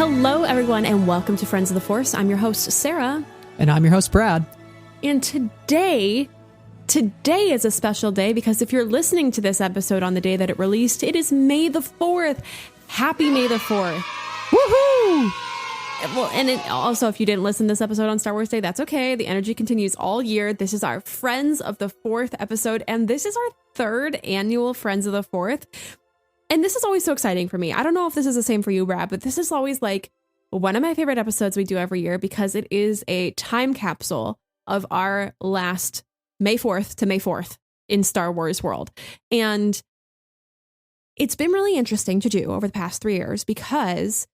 Hello, everyone, and welcome to Friends of the Force. I'm your host, Sarah. And I'm your host, Brad. And today is a special day because if you're listening to this episode on the day that it released, it is May the 4th. Happy May the 4th. Woohoo! Well, and also, if you didn't listen to this episode on Star Wars Day, that's okay. The energy continues all year. This is our Friends of the 4th episode, and this is our third annual Friends of the 4th. And this is always so exciting for me. I don't know if this is the same for you, Brad, but this is always like one of my favorite episodes we do every year because it is a time capsule of our last May 4th to May 4th in Star Wars world. And it's been really interesting to do over the past 3 years because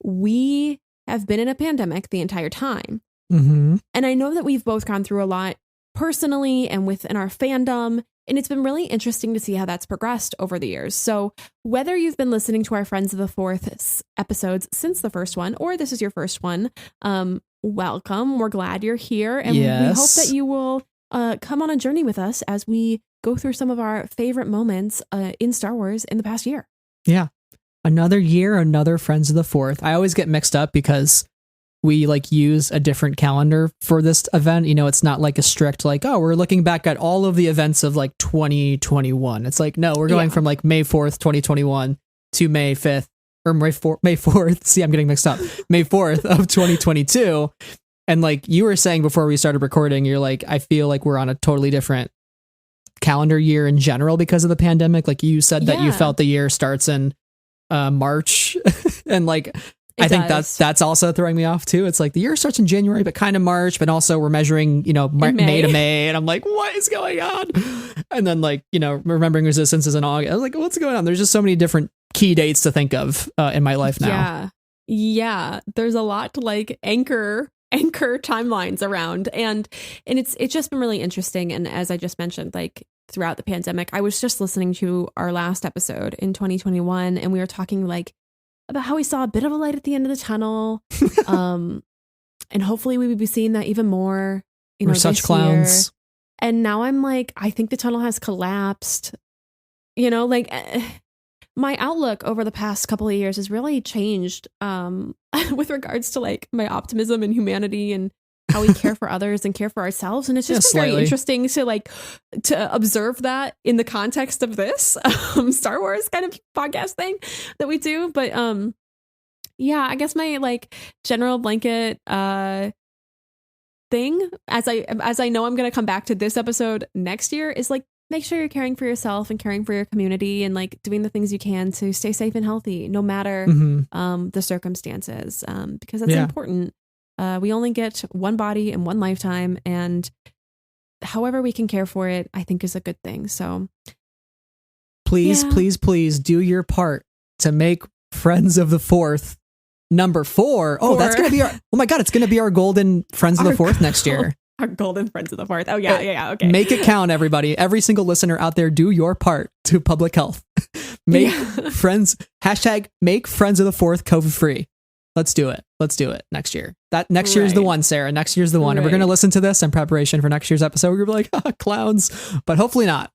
we have been in a pandemic the entire time. Mm-hmm. And I know that we've both gone through a lot personally and within our fandom. And it's been really interesting to see how that's progressed over the years. So whether you've been listening to our Friends of the 4th episodes since the first one, or this is your first one, welcome. We're glad you're here. And we hope that you will come on a journey with us as we go through some of our favorite moments in Star Wars in the past year. Yeah. Another year, another Friends of the 4th. I always get mixed up because we use a different calendar for this event. You know, it's not like a strict we're looking back at all of the events of 2021. It's no, we're going from May 4th, 2021 to May 5th or May 4th. See, I'm getting mixed up. May 4th of 2022. And you were saying before we started recording, you're I feel like we're on a totally different calendar year in general because of the pandemic. You said that you felt the year starts in March and I think that's also throwing me off too. It's the year starts in January, but kind of March, but also we're measuring, May to May. And I'm what is going on? And then remembering Resistance is in August. I was what's going on? There's just so many different key dates to think of in my life now. Yeah. There's a lot to anchor timelines around. And it's just been really interesting. And as I just mentioned, throughout the pandemic, I was just listening to our last episode in 2021 and we were talking about how we saw a bit of a light at the end of the tunnel. And hopefully we would be seeing that even more, We're such clowns. Year. And now I'm I think the tunnel has collapsed. My outlook over the past couple of years has really changed with regards to my optimism and humanity and how we care for others and care for ourselves. And it's just been very interesting to observe that in the context of this Star Wars kind of podcast thing that we do. But I guess my general blanket thing, as I know I'm going to come back to this episode next year, is make sure you're caring for yourself and caring for your community and doing the things you can to stay safe and healthy no matter the circumstances, because that's important. We only get one body in one lifetime, and however we can care for it, I think is a good thing. So please do your part to make Friends of the 4th number 4. Oh, that's going to be oh my God, it's going to be our golden Friends of the 4th next year. Our golden Friends of the 4th. Oh yeah. Okay. Make it count, everybody. Every single listener out there, do your part to public health. Make friends, #make Friends of the 4th COVID free. Let's do it next year. That next year is the one, Sarah. Next year's the one. And we're going to listen to this in preparation for next year's episode. We're going to be clowns, but hopefully not.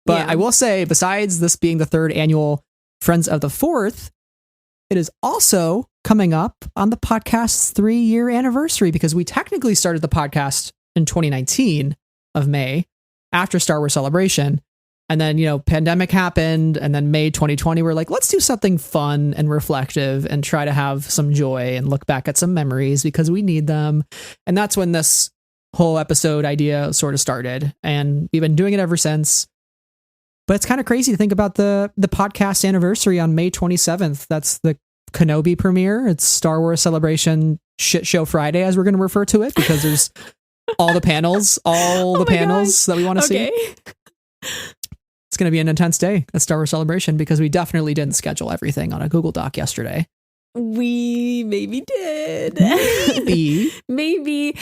But I will say, besides this being the third annual Friends of the 4th, it is also coming up on the podcast's 3-year anniversary because we technically started the podcast in 2019 of May after Star Wars Celebration. And then, pandemic happened. And then May 2020, we're let's do something fun and reflective and try to have some joy and look back at some memories because we need them. And that's when this whole episode idea sort of started. And we've been doing it ever since. But it's kind of crazy to think about the podcast anniversary on May 27th. That's the Kenobi premiere. It's Star Wars Celebration Shit Show Friday, as we're going to refer to it, because there's all the panels, that we want to see. It's going to be an intense day at Star Wars Celebration because we definitely didn't schedule everything on a Google Doc yesterday. We maybe did. Maybe.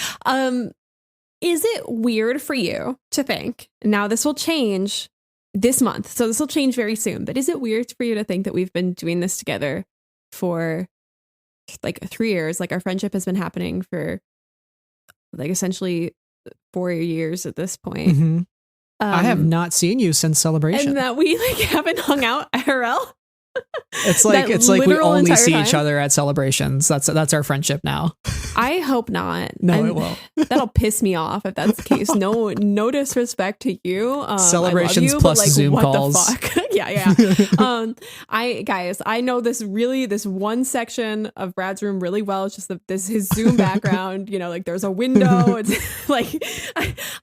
Is it weird for you to think, now this will change this month, so this will change very soon, but is it weird for you to think that we've been doing this together for 3 years? Our friendship has been happening for essentially 4 years at this point. Mm-hmm. I have not seen you since Celebration. And that we haven't hung out IRL. It's like we only see each other at celebrations. That's our friendship now. I hope not. No, it won't. That'll piss me off if that's the case. No disrespect to you. Celebrations I love you, plus but like, Zoom what calls. The fuck? Yeah. I know this one section of Brad's room really well. It's just his Zoom background. Like there's a window. It's like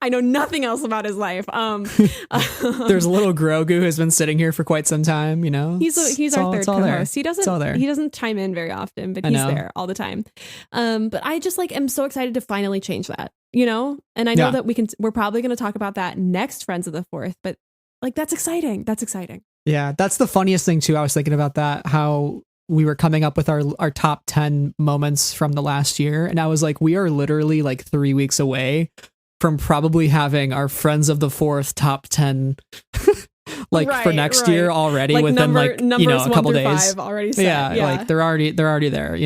I know nothing else about his life. There's a little Grogu who's been sitting here for quite some time. He's our third co-host. He doesn't chime in very often, but he's there all the time. But I just am so excited to finally change that, and I know that we're probably going to talk about that next Friends of the Fourth, but that's exciting. That's exciting. Yeah. That's the funniest thing too. I was thinking about that, how we were coming up with our top 10 moments from the last year. And I was like, we are literally 3 weeks away from probably having our Friends of the Fourth top 10 for next year already, within a couple days already set. Yeah, they're already there,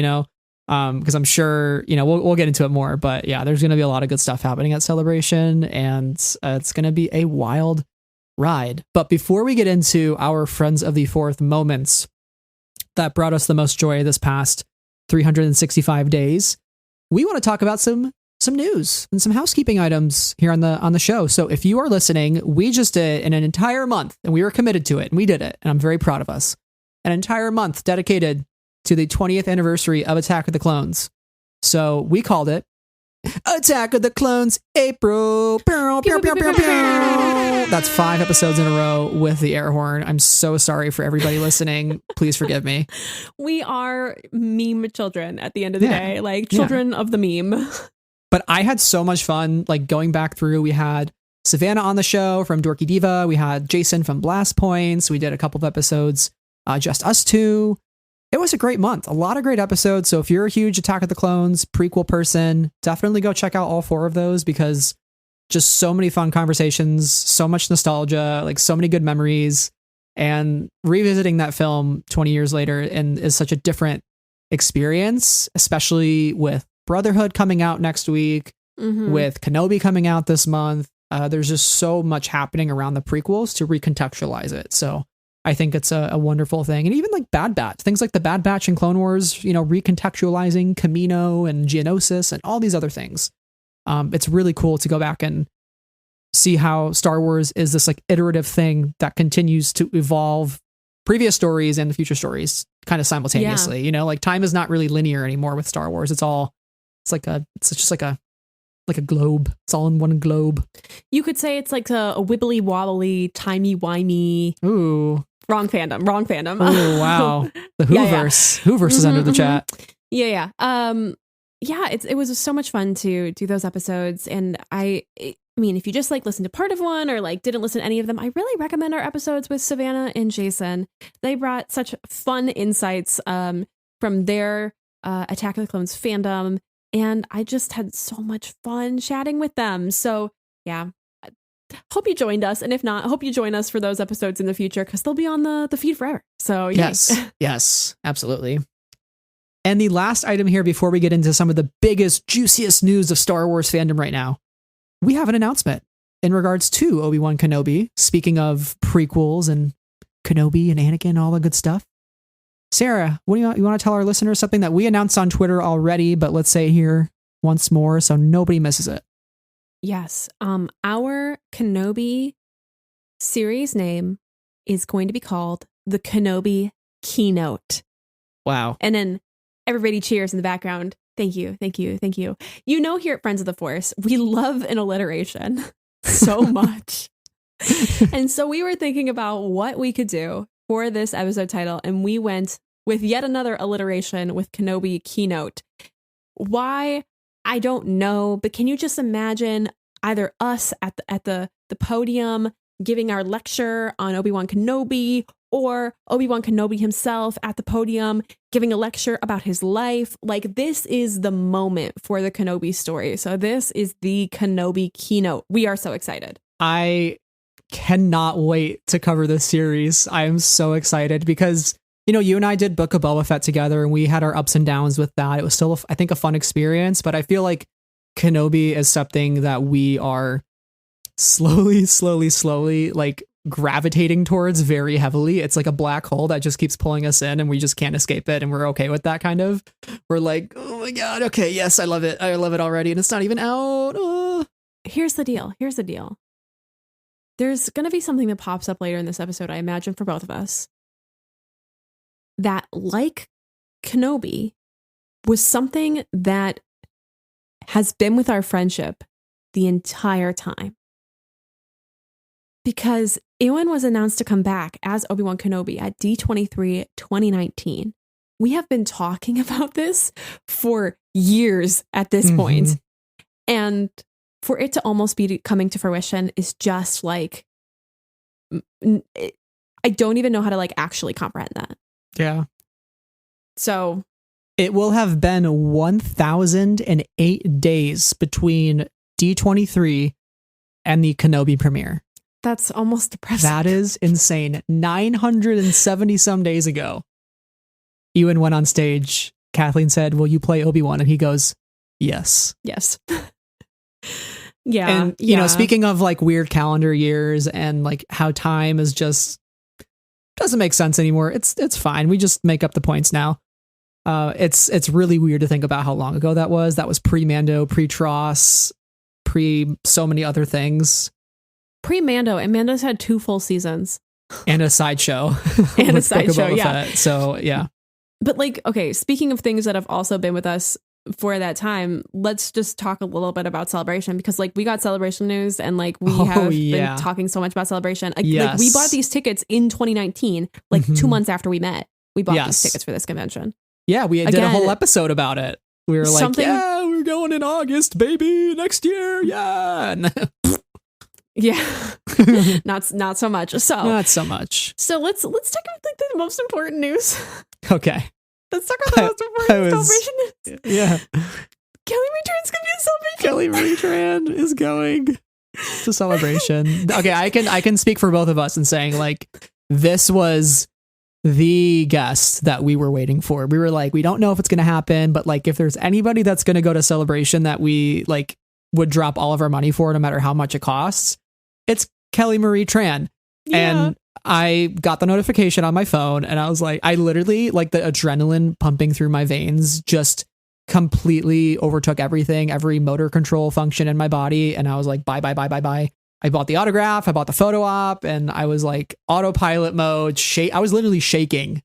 because I'm sure we'll get into it more, but yeah, there's gonna be a lot of good stuff happening at Celebration, and it's gonna be a wild ride. But before we get into our Friends of the Fourth moments that brought us the most joy this past 365 days, we want to talk about some news and some housekeeping items here on the show. So if you are listening, we just did an entire month, and we were committed to it, and we did it, and I'm very proud of us. An entire month dedicated to the 20th anniversary of Attack of the Clones. So we called it Attack of the Clones April. That's 5 episodes in a row with the air horn. I'm so sorry for everybody listening. Please forgive me. We are meme children at the end of the day, children of the meme. But I had so much fun, going back through. We had Savannah on the show from Dorky Diva. We had Jason from Blast Points. We did a couple of episodes, just us two. It was a great month. A lot of great episodes. So if you're a huge Attack of the Clones prequel person, definitely go check out all 4 of those, because just so many fun conversations, so much nostalgia, so many good memories. And revisiting that film 20 years later and is such a different experience, especially with Brotherhood coming out next week, with Kenobi coming out this month. There's just so much happening around the prequels to recontextualize it. So I think it's a wonderful thing. And even Bad Batch, things like the Bad Batch in Clone Wars, recontextualizing Camino and Geonosis and all these other things. It's really cool to go back and see how Star Wars is this iterative thing that continues to evolve previous stories and the future stories kind of simultaneously. Time is not really linear anymore with Star Wars. It's just like a globe. It's all in one globe. You could say it's a wibbly wobbly, timey-wimey. Ooh. Wrong fandom. Oh, wow. The Whoverse. Whoverse is under the chat. Yeah. It was so much fun to do those episodes. And I mean, if you just listen to part of one or didn't listen to any of them, I really recommend our episodes with Savannah and Jason. They brought such fun insights from their Attack of the Clones fandom. And I just had so much fun chatting with them. So yeah, hope you joined us. And if not, I hope you join us for those episodes in the future, because they'll be on the feed forever. So yes, absolutely. And the last item here before we get into some of the biggest, juiciest news of Star Wars fandom right now, we have an announcement in regards to Obi-Wan Kenobi. Speaking of prequels and Kenobi and Anakin and all the good stuff. Sarah, what do you want to tell our listeners? Something that we announced on Twitter already, but let's say here once more so nobody misses it. Yes. Our Kenobi series name is going to be called the Kenobi Keynote. Wow. And then everybody cheers in the background. Thank you. Here at Friends of the Force, we love an alliteration so much. And so we were thinking about what we could do for this episode title, and we went with yet another alliteration with Kenobi Keynote. Why? I don't know, but can you just imagine either us at the podium giving our lecture on Obi-Wan Kenobi, or Obi-Wan Kenobi himself at the podium giving a lecture about his life? This is the moment for the Kenobi story. So this is the Kenobi Keynote. We are so excited. I cannot wait to cover this series. I am so excited because, you and I did Book of Boba Fett together, and we had our ups and downs with that. It was still, I think, a fun experience, but I feel like Kenobi is something that we are slowly gravitating towards very heavily. It's like a black hole that just keeps pulling us in and we just can't escape it, and we're okay with that kind of. We're like, oh my god, okay, yes, I love it already, and it's not even out. Here's the deal. There's going to be something that pops up later in this episode, I imagine, for both of us, that, like Kenobi, was something that has been with our friendship the entire time. Because Ewan was announced to come back as Obi-Wan Kenobi at D23 2019. We have been talking about this for years at this point. And for it to almost be coming to fruition is just like, I don't even know how to like actually comprehend that. Yeah. So it will have been 1,008 days between D23 and the Kenobi premiere. That's almost depressing. That is insane. 970 some days ago, Ewan went on stage. Kathleen said, "Will you play Obi-Wan?" And he goes, "Yes." Yes. Yeah. And, you know, speaking of like weird calendar years and like how time is just doesn't make sense anymore. It's fine. We just make up the points now. It's really weird to think about how long ago that was. That was pre-Mando, pre-Tross, pre so many other things. Pre-Mando, and Mando's had 2 full seasons. And a sideshow. And a sideshow, yeah. So, yeah. But like, okay, speaking of things that have also been with us for that time, let's just talk a little bit about Celebration, because like we got Celebration news and like we have been talking so much about Celebration. Like, like we bought these tickets in 2019, like 2 months after we met. We bought these tickets for this convention. Yeah, we did a whole episode about it. We were like, yeah, we're going in August, baby, next year. Yeah. Yeah. not so much. Not so much. So let's talk about like the most important news. Okay. Let's talk about the most important Celebration news. Yeah. Kelly Marie Tran's gonna be a Celebration. Kelly Marie Tran is going to Celebration. Okay, I can speak for both of us in saying like this was the guest that we were waiting for. We were like, we don't know if it's gonna happen, but like if there's anybody that's gonna go to Celebration that we like would drop all of our money for, no matter how much it costs, it's Kelly Marie Tran. Yeah. And I got the notification on my phone and I was like, I literally, like the adrenaline pumping through my veins just completely overtook everything, every motor control function in my body. And I was like, bye. I bought the autograph, I bought the photo op, and I was like autopilot mode. I was literally shaking.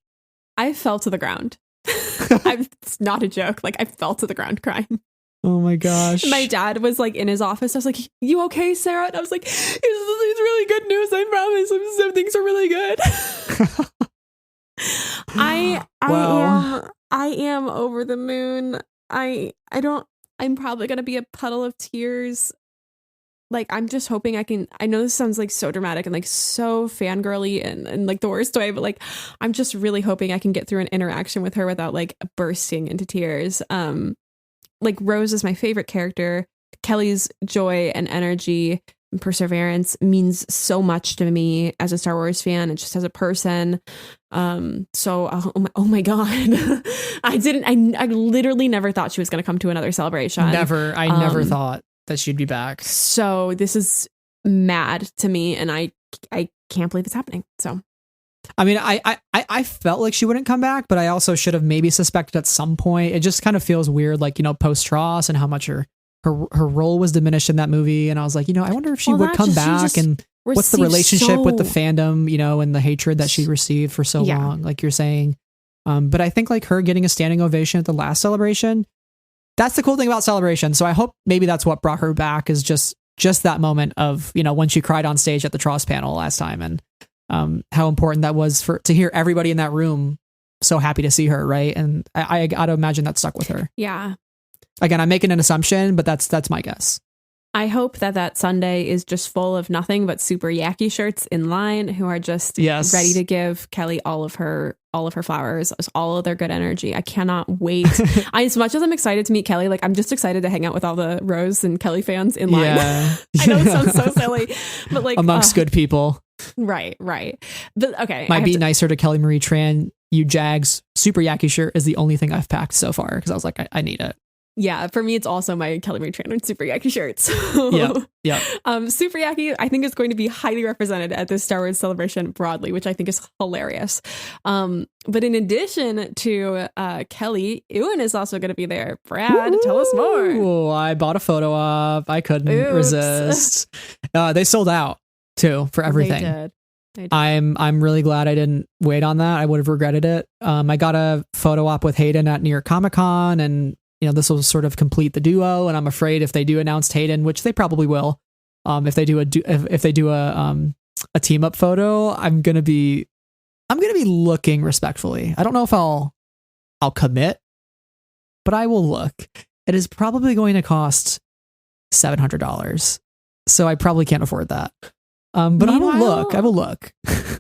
I fell to the ground. It's not a joke. Like I fell to the ground crying. Oh my gosh. My dad was like in his office. I was like, "You okay, Sarah?" And I was like, it's really good news. I promise. Some things are really good. I am over the moon. I'm probably going to be a puddle of tears. Like, I'm just hoping I know this sounds like so dramatic and like so fangirly and like the worst way, but like, I'm just really hoping I can get through an interaction with her without like bursting into tears. Like Rose is my favorite character. Kelly's joy and energy and perseverance means so much to me as a Star Wars fan and just as a person. So oh my god, I literally never thought she was going to come to another Celebration. I never thought that she'd be back. So this is mad to me, and I can't believe it's happening. So. I mean, I felt like she wouldn't come back, but I also should have maybe suspected at some point. It just kind of feels weird, like, you know, post Tross and how much her role was diminished in that movie. And I was like, you know, I wonder if she would come back and what's the relationship with the fandom, you know, and the hatred that she received for so long, like you're saying. But I think like her getting a standing ovation at the last Celebration, that's the cool thing about Celebration. So I hope maybe that's what brought her back, is just that moment of, you know, when she cried on stage at the Tross panel last time, and how important that was to hear everybody in that room so happy to see her, right? And I gotta imagine that stuck with her. Yeah. Again, I'm making an assumption, but that's my guess. I hope that Sunday is just full of nothing but super Yaki shirts in line who are just ready to give Kelly all of her flowers, all of their good energy. I cannot wait. As much as I'm excited to meet Kelly, like I'm just excited to hang out with all the Rose and Kelly fans in line. Yeah. I know it sounds so silly, but like amongst good people. Right. But okay. Might be nicer to Kelly Marie Tran. You Jags super Yaki shirt is the only thing I've packed so far, because I was like, I need it. Yeah, for me, it's also my Kelly Marie Tran and Super Yaki shirt. So, yeah. Super Yaki, I think, is going to be highly represented at this Star Wars celebration broadly, which I think is hilarious. But in addition to Kelly, Ewan is also going to be there. Brad, tell us more. Oh, I bought a photo op. I couldn't resist. They sold out too for everything. They did. I'm really glad I didn't wait on that. I would have regretted it. I got a photo op with Hayden at New York Comic Con, and this will sort of complete the duo. And I'm afraid if they do announce Hayden, which they probably will, if they do a team up photo, I'm gonna be looking respectfully. I don't know if I'll commit, but I will look. It is probably going to cost $700, so I probably can't afford that. But I will look.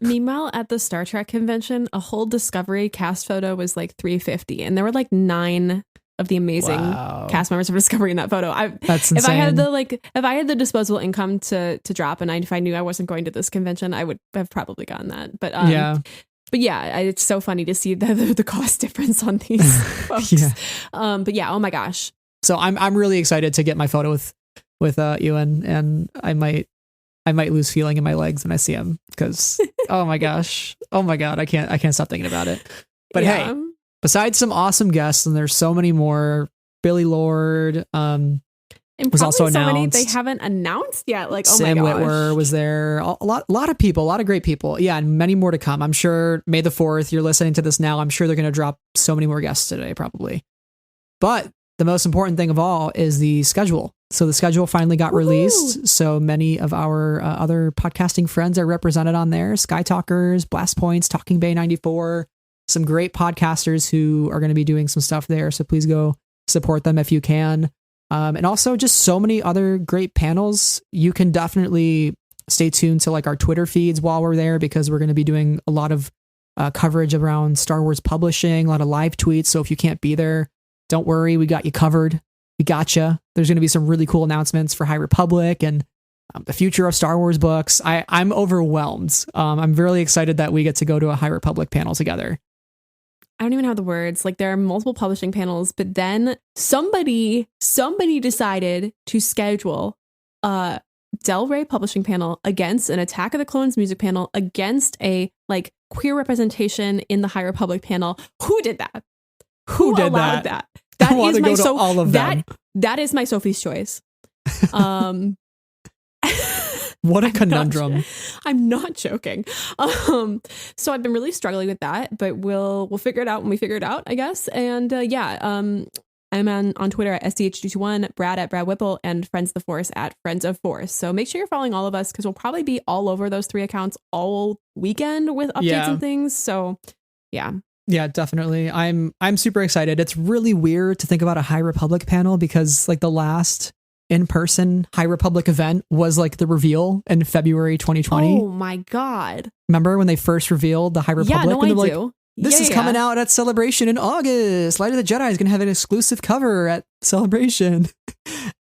Meanwhile, at the Star Trek convention, a whole Discovery cast photo was like $350, and there were like 9 of the amazing cast members of Discovery in that photo. That's insane. If I had the disposable income to drop, and if I knew I wasn't going to this convention, I would have probably gotten that. But But yeah, it's so funny to see the cost difference on these folks. But yeah, oh my gosh. So I'm really excited to get my photo with Ewan, and I might lose feeling in my legs when I see him, because oh my god, I can't stop thinking about it. But hey, besides some awesome guests, and there's so many more. Billy Lord was also announced. Many they haven't announced yet. Like, oh Sam my gosh. Witwer was there. A lot of people, a lot of great people. Yeah, and many more to come. I'm sure May the 4th, you're listening to this now. I'm sure they're going to drop so many more guests today, probably. But the most important thing of all is the schedule. So the schedule finally got released. So many of our other podcasting friends are represented on there. Sky Talkers, Blast Points, Talking Bay 94, some great podcasters who are going to be doing some stuff there. So please go support them if you can. And also just so many other great panels. You can definitely stay tuned to like our Twitter feeds while we're there, because we're going to be doing a lot of coverage around Star Wars publishing, a lot of live tweets. So if you can't be there, don't worry, we got you covered. We gotcha. There's going to be some really cool announcements for High Republic and the future of Star Wars books. I'm overwhelmed. I'm really excited that we get to go to a High Republic panel together. I don't even have the words. Like, there are multiple publishing panels, but then somebody decided to schedule a Del Rey publishing panel against an Attack of the Clones music panel against a like queer representation in the High Republic panel. Who did that? Who allowed that? That is my all of them. That is my Sophie's Choice. What a conundrum. I'm not joking. So I've been really struggling with that, but we'll figure it out when we figure it out, I guess. And I'm on Twitter at SDH221, Brad at Brad Whipple, and Friends of the Force at Friends of Force. So make sure you're following all of us, because we'll probably be all over those 3 accounts all weekend with updates and things. So yeah. Yeah, definitely. I'm super excited. It's really weird to think about a High Republic panel, because like the last in-person High Republic event was like the reveal in February 2020. Oh my god. Remember when they first revealed the High Republic? Yeah, no, and I do. Like, this is coming out at Celebration in August. Light of the Jedi is going to have an exclusive cover at Celebration.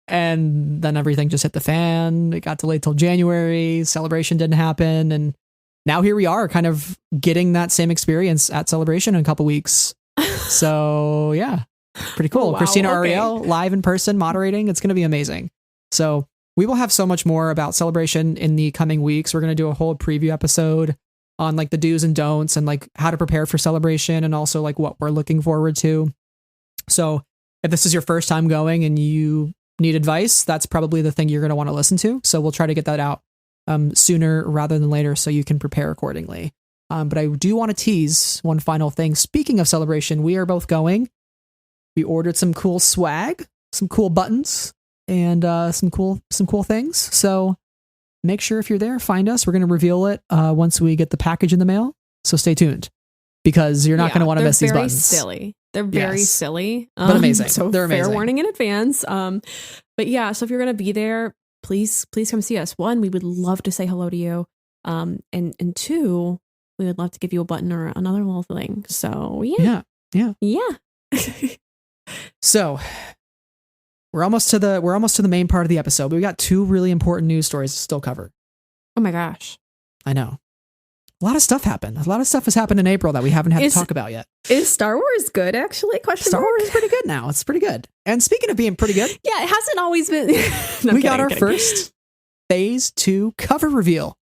And then everything just hit the fan. It got delayed till January. Celebration didn't happen. And now here we are, kind of getting that same experience at Celebration in a couple weeks. So yeah, pretty cool. Oh, wow. Christina Okay. Ariel live in person moderating. It's going to be amazing. So we will have so much more about Celebration in the coming weeks. We're going to do a whole preview episode on like the do's and don'ts and like how to prepare for Celebration, and also like what we're looking forward to. So if this is your first time going and you need advice, that's probably the thing you're going to want to listen to. So we'll try to get that out sooner rather than later, so you can prepare accordingly. But I do want to tease one final thing. Speaking of Celebration, we are both going. We ordered some cool swag, some cool buttons, and some cool things. So make sure if you're there, find us. We're going to reveal it once we get the package in the mail. So stay tuned, because you're not going to want to miss these buttons. Silly. They're very silly, but amazing. So they're amazing. Fair warning in advance. But yeah, so if you're going to be there, please come see us. 1, we would love to say hello to you. And 2, we would love to give you a button or another little thing. So yeah. So we're almost to the main part of the episode. But we got 2 really important news stories to still cover. Oh my gosh. I know. A lot of stuff happened. A lot of stuff has happened in April that we haven't had to talk about yet. Is Star Wars good, actually? Star Wars is pretty good now. It's pretty good. And speaking of being pretty good. Yeah, it hasn't always been. No, we got our first Phase 2 cover reveal.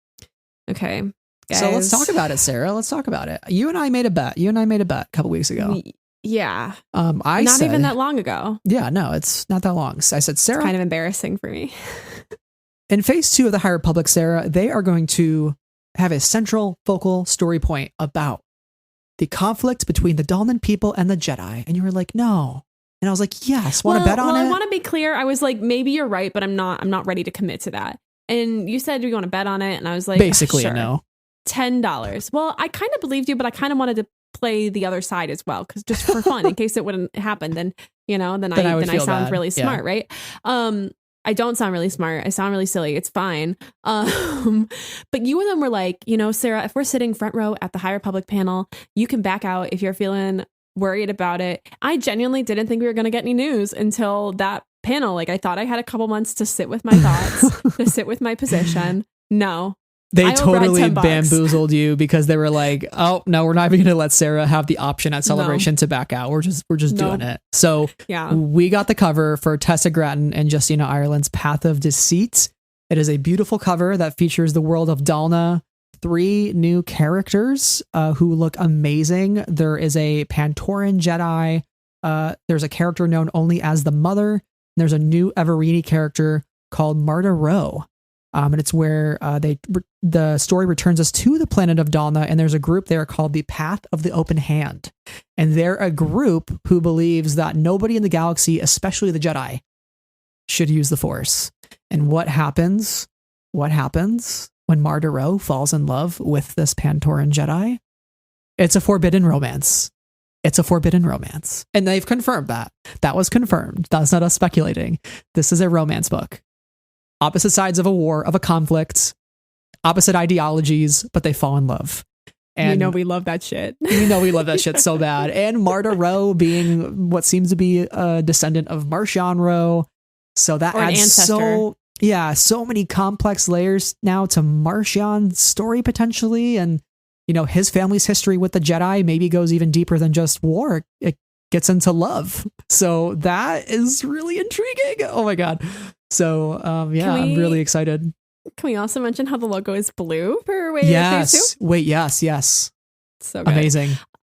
Okay. Guys. So let's talk about it, Sarah. Let's talk about it. You and I made a bet a couple weeks ago. Yeah. I not said, even that long ago. Yeah, no, it's not that long. So I said, Sarah. It's kind of embarrassing for me. In Phase 2 of the High Republic, Sarah, they are going to have a central focal story point about the conflict between the Dalman people and the Jedi. And you were like, no. And I was like, yes, want to bet on it? I want to be clear. I was like, maybe you're right, but I'm not ready to commit to that. And you said you want to bet on it. And I was like, basically, sure. No. $10. Well, I kind of believed you, but I kind of wanted to play the other side as well. Cause just for fun, in case it wouldn't happen, then I sound really smart. Right. I don't sound really smart. I sound really silly. It's fine. But you and them were like, Sarah, if we're sitting front row at the High Republic panel, you can back out if you're feeling worried about it. I genuinely didn't think we were going to get any news until that panel. Like I thought I had a couple months to sit with my thoughts, to sit with my position. No. They totally bamboozled you because they were like, oh, no, we're not even going to let Sarah have the option at Celebration to back out. We're just doing it. So we got the cover for Tessa Gratton and Justina Ireland's Path of Deceit. It is a beautiful cover that features the world of Dalna, 3 new characters who look amazing. There is a Pantoran Jedi. There's a character known only as the Mother. And there's a new Everini character called Marta Rowe. And it's where the story returns us to the planet of Dalna, and there's a group there called the Path of the Open Hand. And they're a group who believes that nobody in the galaxy, especially the Jedi, should use the Force. And what happens? What happens when Marta Rowe falls in love with this Pantoran Jedi? It's a forbidden romance. It's a forbidden romance. And they've confirmed that. That was confirmed. That's not us speculating. This is a romance book. Opposite sides of a war, of a conflict, opposite ideologies, but they fall in love. And we love that shit. We love that shit so bad. And Marta Rowe being what seems to be a descendant of Martian Rowe. So that adds so many complex layers now to Martian's story potentially. And, his family's history with the Jedi maybe goes even deeper than just war. It gets into love. So that is really intriguing. Oh my God. So, I'm really excited. Can we also mention how the logo is blue for Phase 2? Yes. So good. Amazing.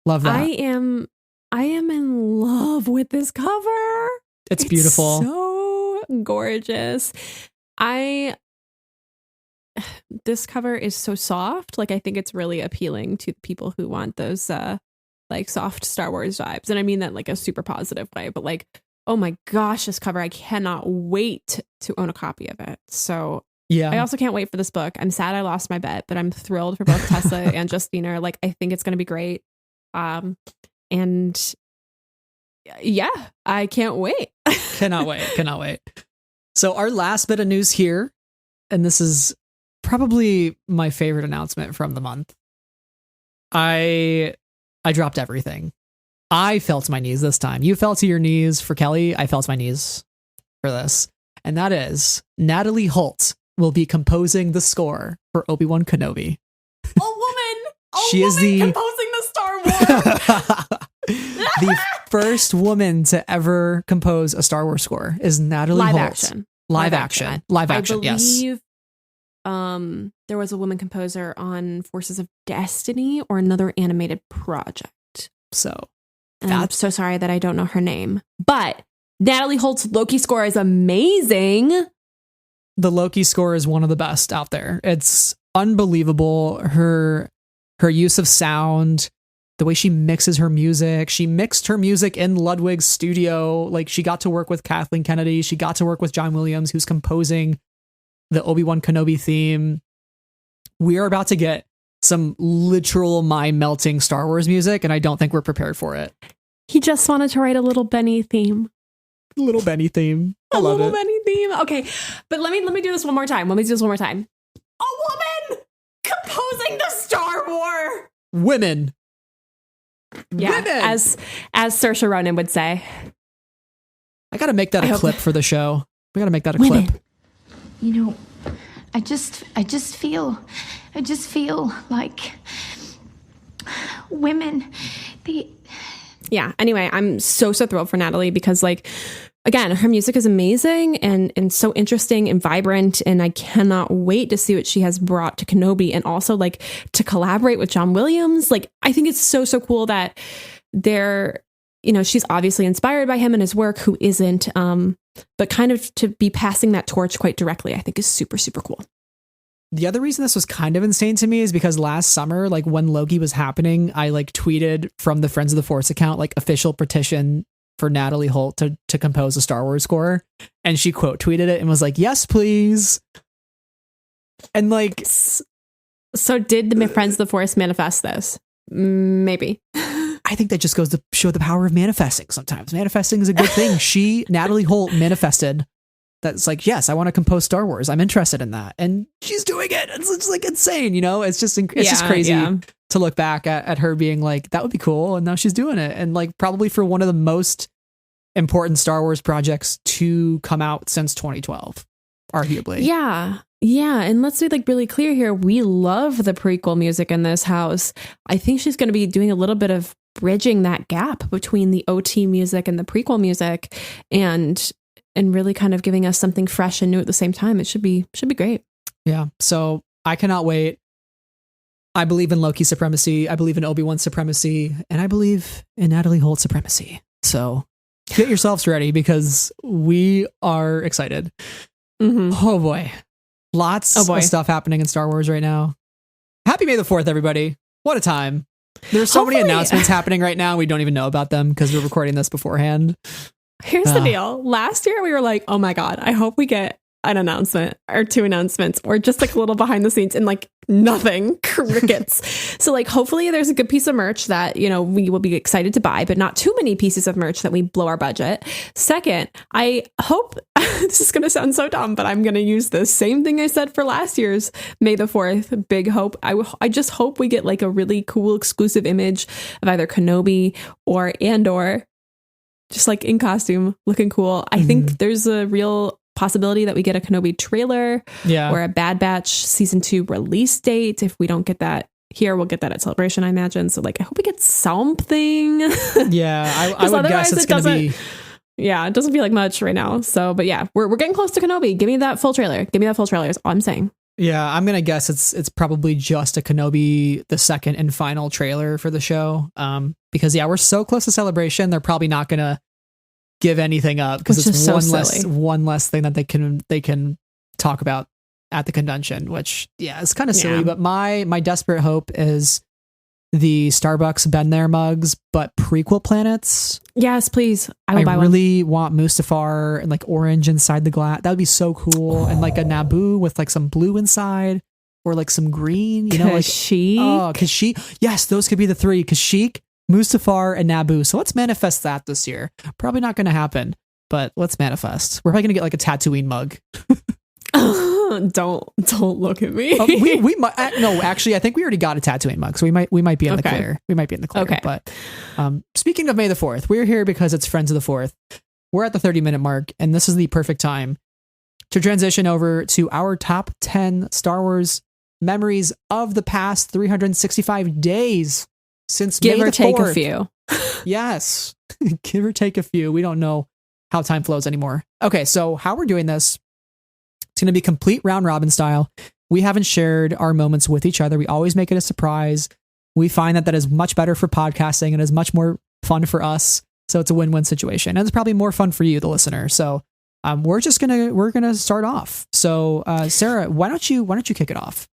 Love that. I am in love with this cover. It's beautiful. So gorgeous. This cover is so soft. Like, I think it's really appealing to people who want those, like soft Star Wars vibes. And I mean that like a super positive way, but like, oh my gosh, this cover, I cannot wait to own a copy of it. So yeah, I also can't wait for this book. I'm sad I lost my bet, but I'm thrilled for both Tessa and Justina. Like, I think it's going to be great. And yeah, I can't wait. Cannot wait. So our last bit of news here, and this is probably my favorite announcement from the month. I dropped everything. I fell to my knees this time. You fell to your knees for Kelly. I fell to my knees for this. And that is Natalie Holt will be composing the score for Obi-Wan Kenobi. She is composing the Star Wars. The first woman to ever compose a Star Wars score is Natalie Holt. Live action. I believe, there was a woman composer on Forces of Destiny or another animated project. And I'm so sorry that I don't know her name, but Natalie Holt's Loki score is amazing. The Loki score is one of the best out there. It's unbelievable. Her use of sound, the way she mixes her music. She mixed her music in Ludwig's studio. Like, she got to work with Kathleen Kennedy. She got to work with John Williams, who's composing the Obi-Wan Kenobi theme. We are about to get some literal mind-melting Star Wars music, and I don't think we're prepared for it. He just wanted to write a little Benny theme. I love it. Benny theme. Okay, but let me do this one more time. A woman composing the Star Wars. Women. Yeah, Women. as Saoirse Ronan would say. I got to make that a clip for the show. We got to make that a clip. I just feel like women, Yeah. Anyway, I'm so thrilled for Natalie because, like, again, her music is amazing and so interesting and vibrant. And I cannot wait to see what she has brought to Kenobi, and also like to collaborate with John Williams. Like, I think it's so cool that they're, you know, she's obviously inspired by him and his work, who isn't, but kind of to be passing that torch quite directly, I think is super cool. The other reason this was kind of insane to me is because last summer, like when Loki was happening, I like tweeted from the Friends of the Force account, like official petition for Natalie Holt to compose a Star Wars score. And she quote tweeted it and was like, yes, please. And like, so did the Friends of the Force manifest this? Maybe. I think that just goes to show the power of manifesting. Sometimes manifesting is a good thing. Natalie Holt manifested. That's like, yes, I want to compose Star Wars. I'm interested in that. And she's doing it. It's just like insane, you know? It's just crazy to look back at her being like, that would be cool. And now she's doing it. And like probably for one of the most important Star Wars projects to come out since 2012, arguably. Yeah. Yeah. And let's be like really clear here. We love the prequel music in this house. I think she's going to be doing a little bit of bridging that gap between the OT music and the prequel music, and really kind of giving us something fresh and new at the same time. It should be great. Yeah. So I cannot wait. I believe in Loki's supremacy. I believe in Obi-Wan's supremacy, and I believe in Natalie Holt's supremacy. So get yourselves ready because we are excited. Mm-hmm. Oh boy. Lots of stuff happening in Star Wars right now. Happy May the 4th, everybody. What a time. There's so many announcements happening right now. We don't even know about them because we're recording this beforehand. Here's the deal. Last year we were like, oh my God, I hope we get an announcement or 2 announcements or just like a little behind the scenes, and like nothing, crickets. So like hopefully there's a good piece of merch that, you know, we will be excited to buy, but not too many pieces of merch that we blow our budget. Second, I hope this is going to sound so dumb, but I'm going to use the same thing I said for last year's May the 4th. Big hope. I just hope we get like a really cool exclusive image of either Kenobi or Andor, just like in costume, looking cool. I think there's a real possibility that we get a Kenobi trailer or a Bad Batch season 2 release date. If we don't get that here, we'll get that at Celebration, I imagine. So like, I hope we get something. Yeah, I would guess it's going to be. Yeah, it doesn't feel like much right now. So, but yeah, we're getting close to Kenobi. Give me that full trailer. Give me that full trailer is all I'm saying. Yeah, I'm going to guess it's probably just a Kenobi, the second and final trailer for the show. Because yeah, we're so close to Celebration. They're probably not going to give anything up because it's one less thing that they can talk about at the convention, which is kind of silly. But my desperate hope is the Starbucks Been There mugs, but prequel planets. Yes, please. I will buy one. I really want Mustafar and like orange inside the glass. That would be so cool. And like a Naboo with like some blue inside or like some green, you know, like Kashyyyk. Yes, those could be the 3. Kashyyyk, Mustafar, and Naboo. So let's manifest that this year. Probably not going to happen, but let's manifest. We're probably going to get like a Tatooine mug. Don't look at me. We might no, actually, I think we already got a Tatooine mug, so we might be in the clear. We might be in the clear. Okay. But speaking of May the 4th, we're here because it's Friends of the 4th. We're at the 30-minute mark, and this is the perfect time to transition over to our top 10 Star Wars memories of the past 365 days since Give May or the take 4th. a few. Yes. Give or take a few. We don't know how time flows anymore. Okay, so how we're doing this, it's going to be complete round robin style. We haven't shared our moments with each other. We always make it a surprise. We find that is much better for podcasting and is much more fun for us. So it's a win-win situation. And it's probably more fun for you, the listener. So we're gonna start off. So Sarah, why don't you kick it off?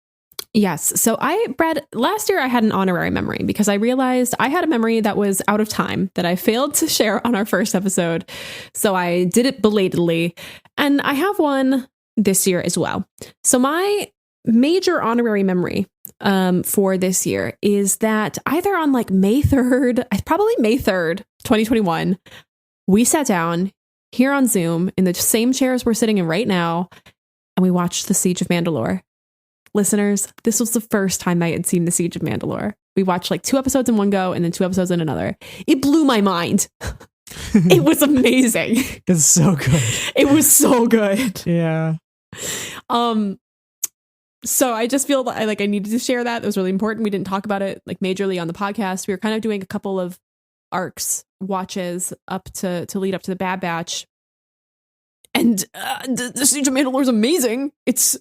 Yes. So Brad, last year I had an honorary memory because I realized I had a memory that was out of time that I failed to share on our first episode. So I did it belatedly, and I have one this year as well. So my major honorary memory for this year is that either on like May 3rd, 2021, we sat down here on Zoom in the same chairs we're sitting in right now, and we watched The Siege of Mandalore. Listeners, this was the first time I had seen The Siege of Mandalore. We watched like 2 episodes in one go and then 2 episodes in another. It blew my mind. It was amazing. It's so good. It was so good. Yeah. So I just feel like I needed to share that. It was really important. We didn't talk about it like majorly on the podcast. We were kind of doing a couple of arcs watches up to lead up to the Bad Batch. And the Siege of Mandalore is amazing. It's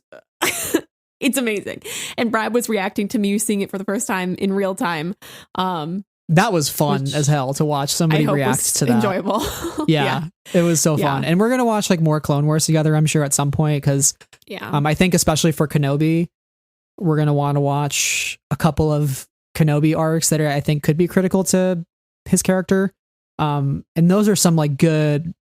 it's amazing. And Brad was reacting to me seeing it for the first time in real time. That was fun as hell to watch somebody react to that. Enjoyable. Yeah, it was so fun. And we're gonna watch like more Clone Wars together, I'm sure, at some point, because I think especially for Kenobi, we're gonna want to watch a couple of Kenobi arcs that I think could be critical to his character. And those are some like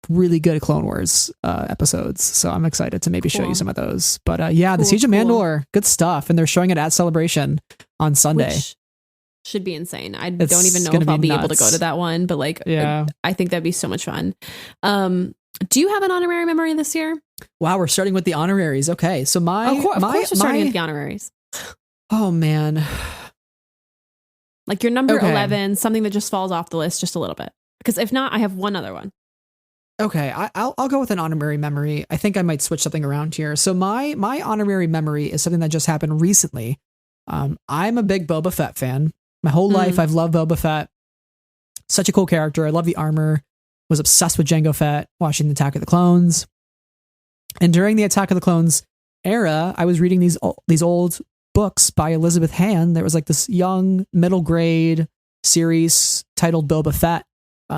really good Clone Wars episodes. So I'm excited to maybe show you some of those. But the Siege of Mandalore, good stuff. And they're showing it at Celebration on Sunday. Which should be insane. I don't even know if I'll be able to go to that one, but like, I think that'd be so much fun. Do you have an honorary memory this year? Wow, we're starting with the honoraries. Okay, so of course we're starting with the honoraries. Oh man, like your number 11, something that just falls off the list just a little bit. Because if not, I have one other one. Okay, I'll go with an honorary memory. I think I might switch something around here. So my honorary memory is something that just happened recently. I'm a big Boba Fett fan. My whole life, I've loved Boba Fett. Such a cool character. I love the armor. Was obsessed with Jango Fett, watching the Attack of the Clones. And during the Attack of the Clones era, I was reading these old books by Elizabeth Hand. There was like this young middle grade series titled Boba Fett.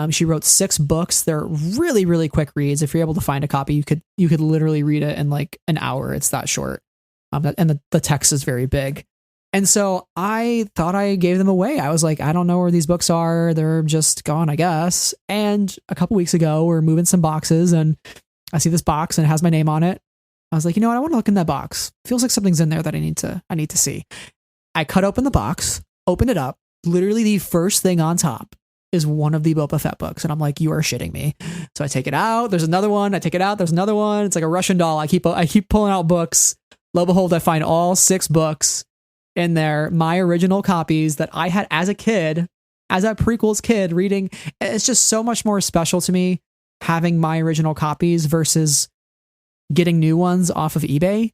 She wrote 6 books. They're really, really quick reads. If you're able to find a copy, you could literally read it in like an hour. It's that short. And the text is very big. And so I thought I gave them away. I was like, I don't know where these books are. They're just gone, I guess. And a couple weeks ago, we're moving some boxes and I see this box and it has my name on it. I was like, you know what? I want to look in that box. Feels like something's in there that I need to see. I cut open the box, open it up. Literally the first thing on top is one of the Boba Fett books. And I'm like, you are shitting me. So I take it out. There's another one. I take it out. There's another one. It's like a Russian doll. I keep pulling out books. Lo and behold, I find all 6 books in there, my original copies that I had as a kid, as a prequels kid reading. It's just so much more special to me having my original copies versus getting new ones off of eBay,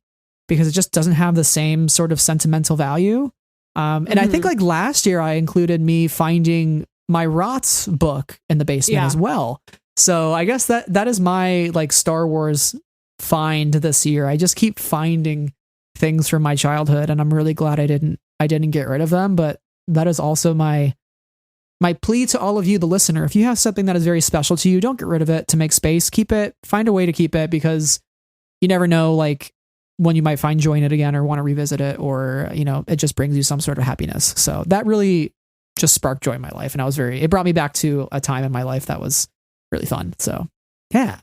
because it just doesn't have the same sort of sentimental value. And I think like last year I included me finding my Rots book in the basement as well. So I guess that is my like Star Wars find this year. I just keep finding things from my childhood, and I'm really glad I didn't get rid of them. But that is also my plea to all of you, the listener. If you have something that is very special to you, don't get rid of it to make space. Keep it. Find a way to keep it, because you never know like when you might find joy in it again or want to revisit it, or it just brings you some sort of happiness. So that really just sparked joy in my life, and it brought me back to a time in my life that was really fun. So yeah,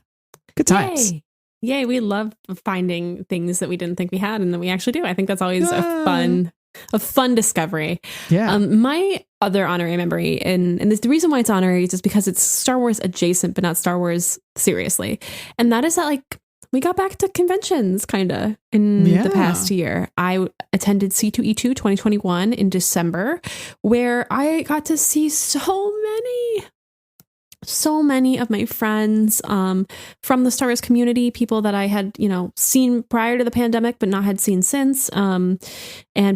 good times. Yay, we love finding things that we didn't think we had and that we actually do. I think that's always a fun discovery. Yeah. My other honorary memory, and the reason why it's honorary is just because it's Star Wars adjacent, but not Star Wars seriously. And that is that like we got back to conventions kind of in the past year. I attended C2E2 2021 in December, where I got to see so many of my friends from the Star Wars community, people that I had, seen prior to the pandemic, but not had seen since, and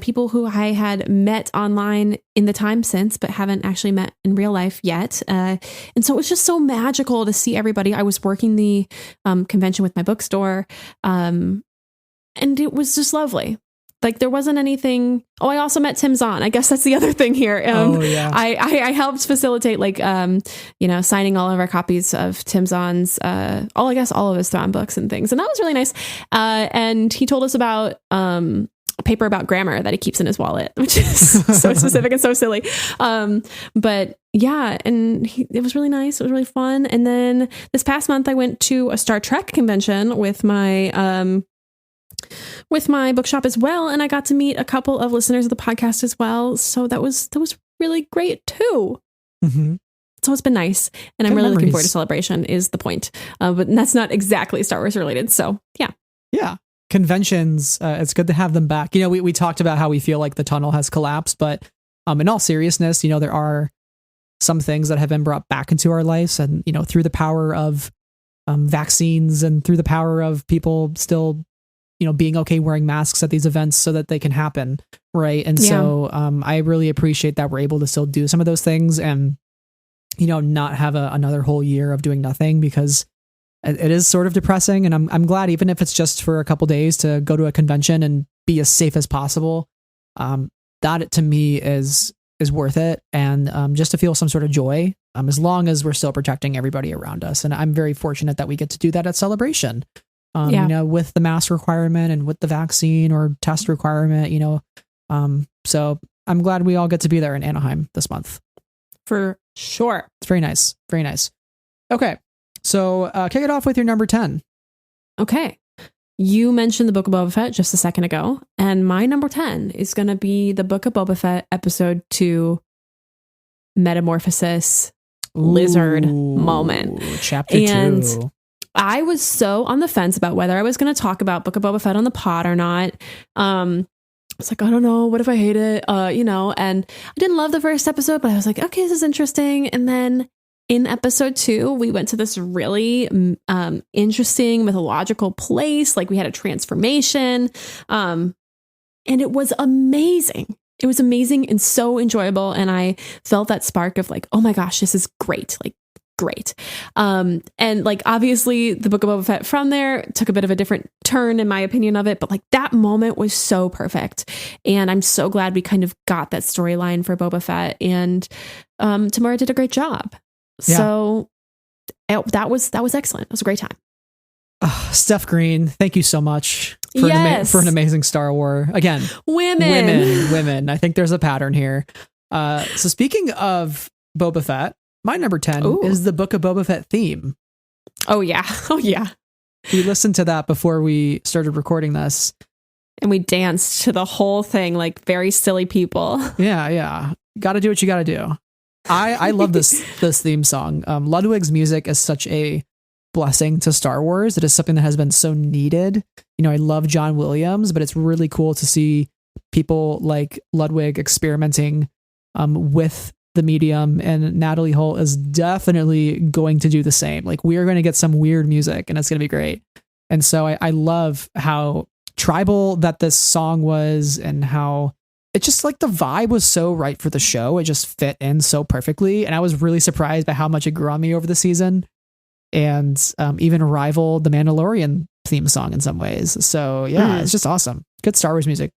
people who I had met online in the time since, but haven't actually met in real life yet. And so it was just so magical to see everybody. I was working the convention with my bookstore, and it was just lovely. Like there wasn't anything. Oh, I also met Tim Zahn. I guess that's the other thing here. I helped facilitate signing all of our copies of Tim Zahn's, all of his Thrawn books and things. And that was really nice. And he told us about a paper about grammar that he keeps in his wallet, which is so specific and so silly. But yeah, and it was really nice. It was really fun. And then this past month I went to a Star Trek convention with my bookshop as well, and I got to meet a couple of listeners of the podcast as well. So that was really great too. Mm-hmm. So it's been nice, and I'm really looking forward to Celebration. Is the point, but that's not exactly Star Wars related. So yeah. Conventions. It's good to have them back. We talked about how we feel like the tunnel has collapsed, but in all seriousness, there are some things that have been brought back into our lives, and through the power of vaccines and through the power of people still being okay wearing masks at these events so that they can happen. Right. And so I really appreciate that we're able to still do some of those things and, not have another whole year of doing nothing, because it is sort of depressing. And I'm glad, even if it's just for a couple days, to go to a convention and be as safe as possible. That to me is worth it. And just to feel some sort of joy, as long as we're still protecting everybody around us. And I'm very fortunate that we get to do that at Celebration, with the mask requirement and with the vaccine or test requirement, so I'm glad we all get to be there in Anaheim this month. For sure. It's very nice. Very nice. Okay. So kick it off with your number 10. Okay. You mentioned the Book of Boba Fett just a second ago, and my number 10 is going to be the Book of Boba Fett episode 2, Metamorphosis Lizard moment. Chapter 2. I was so on the fence about whether I was going to talk about Book of Boba Fett on the pod or not. It's like, I don't know, what if I hate it? And I didn't love the first episode, but I was like, okay, this is interesting. And then in episode 2, we went to this really interesting mythological place. Like, we had a transformation, and it was amazing. It was amazing and so enjoyable. And I felt that spark of like, oh my gosh, this is great. Like, great. And like, obviously the Book of Boba Fett from there took a bit of a different turn in my opinion of it, but like, that moment was so perfect. And I'm so glad we kind of got that storyline for Boba Fett, and Tamara did a great job. Yeah. So that was excellent. It was a great time. Steph Green, thank you so much for an amazing Star Wars. Again, women. I think there's a pattern here. So speaking of Boba Fett, my number 10 is the Book of Boba Fett theme. Oh yeah. We listened to that before we started recording this, and we danced to the whole thing like very silly people. Yeah. Got to do what you got to do. I love this theme song. Ludwig's music is such a blessing to Star Wars. It is something that has been so needed. I love John Williams, but it's really cool to see people like Ludwig experimenting with the medium, and Natalie Holt is definitely going to do the same. Like, we are going to get some weird music, and it's going to be great. And so I love how tribal that this song was, and how it just, like, the vibe was so right for the show. It just fit in so perfectly. And I was really surprised by how much it grew on me over the season, and even rivaled the Mandalorian theme song in some ways. So yeah, It's just awesome. Good Star Wars music.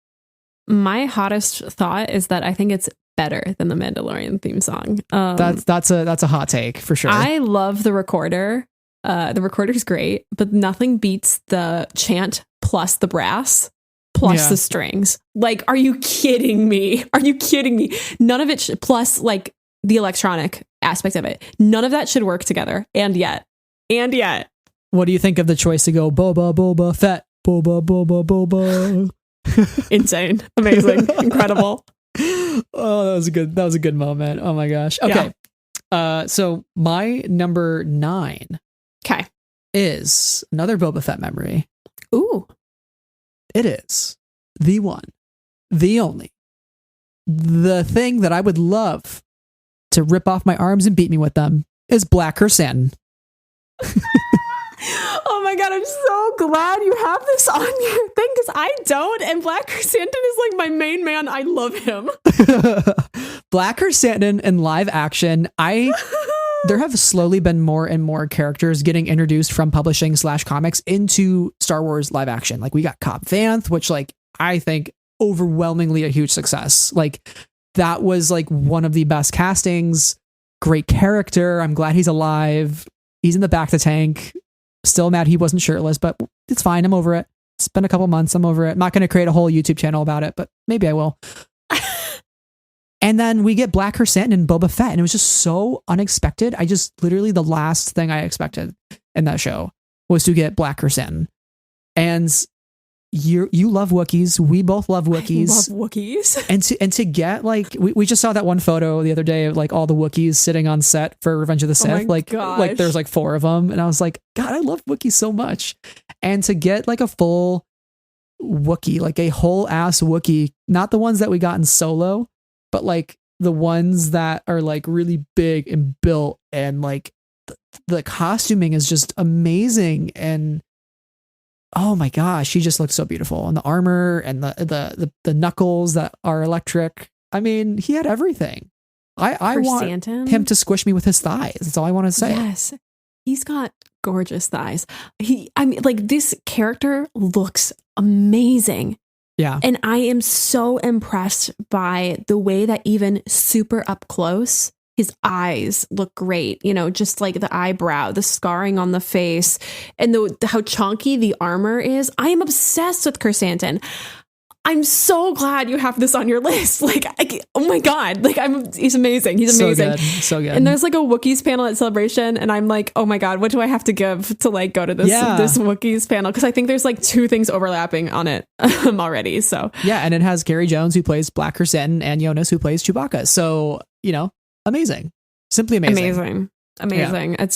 My hottest thought is that I think it's better than the Mandalorian theme song. That's a hot take for sure. I love the recorder. The recorder's great, but nothing beats the chant plus the brass plus the strings. Like, are you kidding me? None of it plus like the electronic aspect of it. None of that should work together. And yet. What do you think of the choice to go Boba Boba Fett? Boba Boba Boba. Insane. Amazing. Incredible. Oh, that was a good moment. Oh my gosh. Okay. Yeah. So my number 9 is another Boba Fett memory. Ooh. It is the one, the only, the thing that I would love to rip off my arms and beat me with them is Black Chrysanthemum. Oh my god, I'm so glad you have this on your thing, because I don't, and Black Chrysanthemum is like my main man. I love him. Black Chrysanthemum in live action. There have slowly been more and more characters getting introduced from publishing / comics into Star Wars live action. Like, we got Cobb Vanth, which, like, I think overwhelmingly a huge success. Like, that was like one of the best castings. Great character. I'm glad he's alive. He's in the back of the tank. Still mad he wasn't shirtless, but it's fine. I'm over it. It's been a couple months. I'm over it. I'm not going to create a whole YouTube channel about it, but maybe I will. And then we get Black Chrysanthemum and Boba Fett, and it was just so unexpected. Literally the last thing I expected in that show was to get Black Chrysanthemum. And you love Wookiees. We both love Wookiees. I love Wookiees. And to get, like, we just saw that one photo the other day of like all the Wookiees sitting on set for Revenge of the Sith. Like there's like 4 of them. And I was like, God, I love Wookiees so much. And to get like a full Wookiee, like a whole ass Wookiee, not the ones that we got in Solo, but like the ones that are like really big and built, and like the costuming is just amazing. And oh my gosh, she just looked so beautiful. And the armor and the knuckles that are electric. I mean, he had everything. I want him to squish me with his thighs. That's all I want to say. Yes. He's got gorgeous thighs. This character looks amazing. Yeah. And I am so impressed by the way that even super up close, his eyes look great. You know, just like the eyebrow, the scarring on the face, and how chunky the armor is. I am obsessed with Chrysanthemum. I'm so glad you have this on your list. Like, oh my God. Like, he's amazing. He's amazing. So good. And there's like a Wookiees panel at Celebration. And I'm like, oh my God, what do I have to give to like go to this Wookiees panel? Because I think there's like 2 things overlapping on it already. So yeah. And it has Gary Jones, who plays Black Chrysanthemum, and Jonas, who plays Chewbacca. So, you know, amazing. Simply amazing. Amazing. Yeah.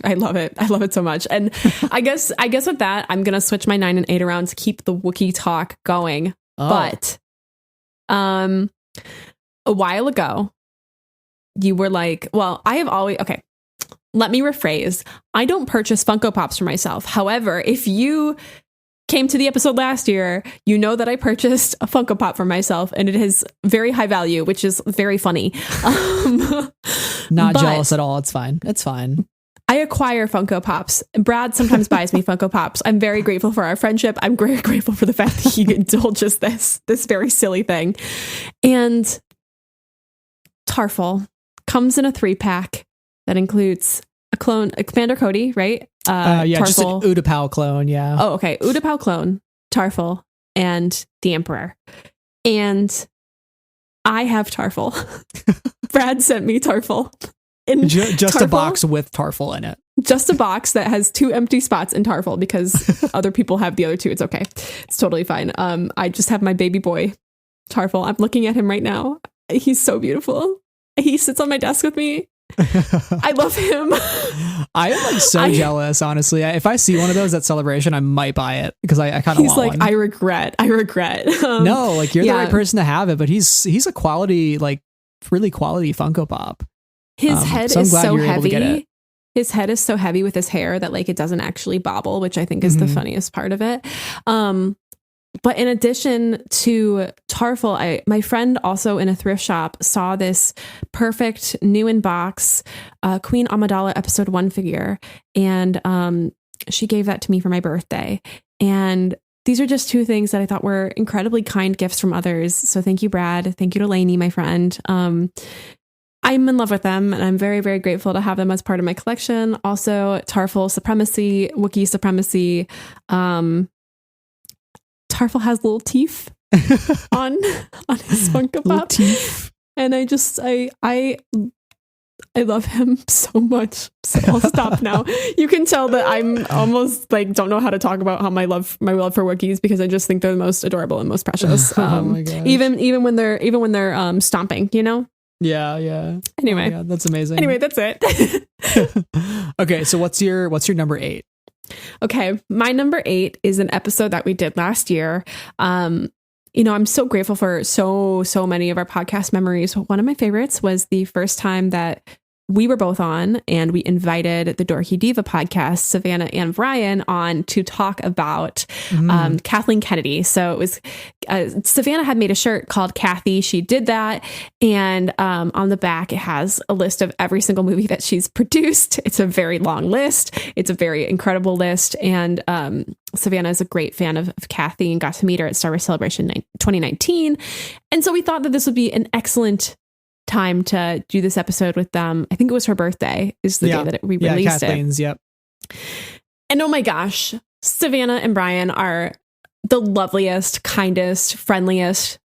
I love it. I love it so much. And I guess with that, I'm going to switch my 9 and 8 around to keep the Wookiee talk going. Oh. But a while ago, you were like, well, I have always, okay, let me rephrase. I don't purchase Funko Pops for myself. However, if you came to the episode last year, you know that I purchased a Funko Pop for myself, and it is very high value, which is very funny. Not jealous at all. It's fine. It's fine. I acquire Funko Pops. Brad sometimes buys me Funko Pops. I'm very grateful for our friendship. I'm very grateful for the fact that he indulges this very silly thing. And Tarful comes in a 3-pack that includes a clone, Commander Cody, right? Yeah, Tarful. just an Utapau clone, yeah. Oh, okay. Utapau clone, Tarful, and the Emperor. And I have Tarful. Brad sent me Tarful. Just a box with Tarful in it. Just a box that has 2 empty spots in Tarful because other people have the other 2. It's okay. It's totally fine. I just have my baby boy Tarful. I'm looking at him right now. He's so beautiful. He sits on my desk with me. I love him. I am like so jealous, honestly. If I see one of those at Celebration, I might buy it because I kind of want like, one. I regret. No, like you're the right person to have it, but he's a quality, like really quality Funko Pop. His head is so heavy. His head is so heavy with his hair that like it doesn't actually bobble, which I think is the funniest part of it. But in addition to Tarful, my friend also in a thrift shop saw this perfect new in box Queen Amidala episode 1 figure, and she gave that to me for my birthday. And these are just 2 things that I thought were incredibly kind gifts from others. So thank you, Brad. Thank you to Lainey, my friend. I'm in love with them, and I'm very, very grateful to have them as part of my collection. Also, Tarful supremacy, Wookiee supremacy. Tarful has little teeth on his Funko Pop, and I love him so much. So I'll stop now. You can tell that I'm almost like don't know how to talk about how my love for Wookiees, because I just think they're the most adorable and most precious. Oh my gosh. Even when they're stomping, you know. Yeah. Anyway, that's amazing. Anyway, that's it. Okay, so what's your number 8? Okay, my number 8 is an episode that we did last year. I'm so grateful for so many of our podcast memories. One of my favorites was the first time that we were both on, and we invited the Dorky Diva podcast, Savannah and Brian, on to talk about Kathleen Kennedy. So it was Savannah had made a shirt called Kathy. She did that, and on the back it has a list of every single movie that she's produced. It's a very long list. It's a very incredible list, and Savannah is a great fan of Kathy and got to meet her at Star Wars Celebration 2019. And so we thought that this would be an excellent time to do this episode with them. I think it was her birthday is the day that we released Kathleen's, it. Yep. And oh my gosh, Savannah and Brian are the loveliest, kindest, friendliest,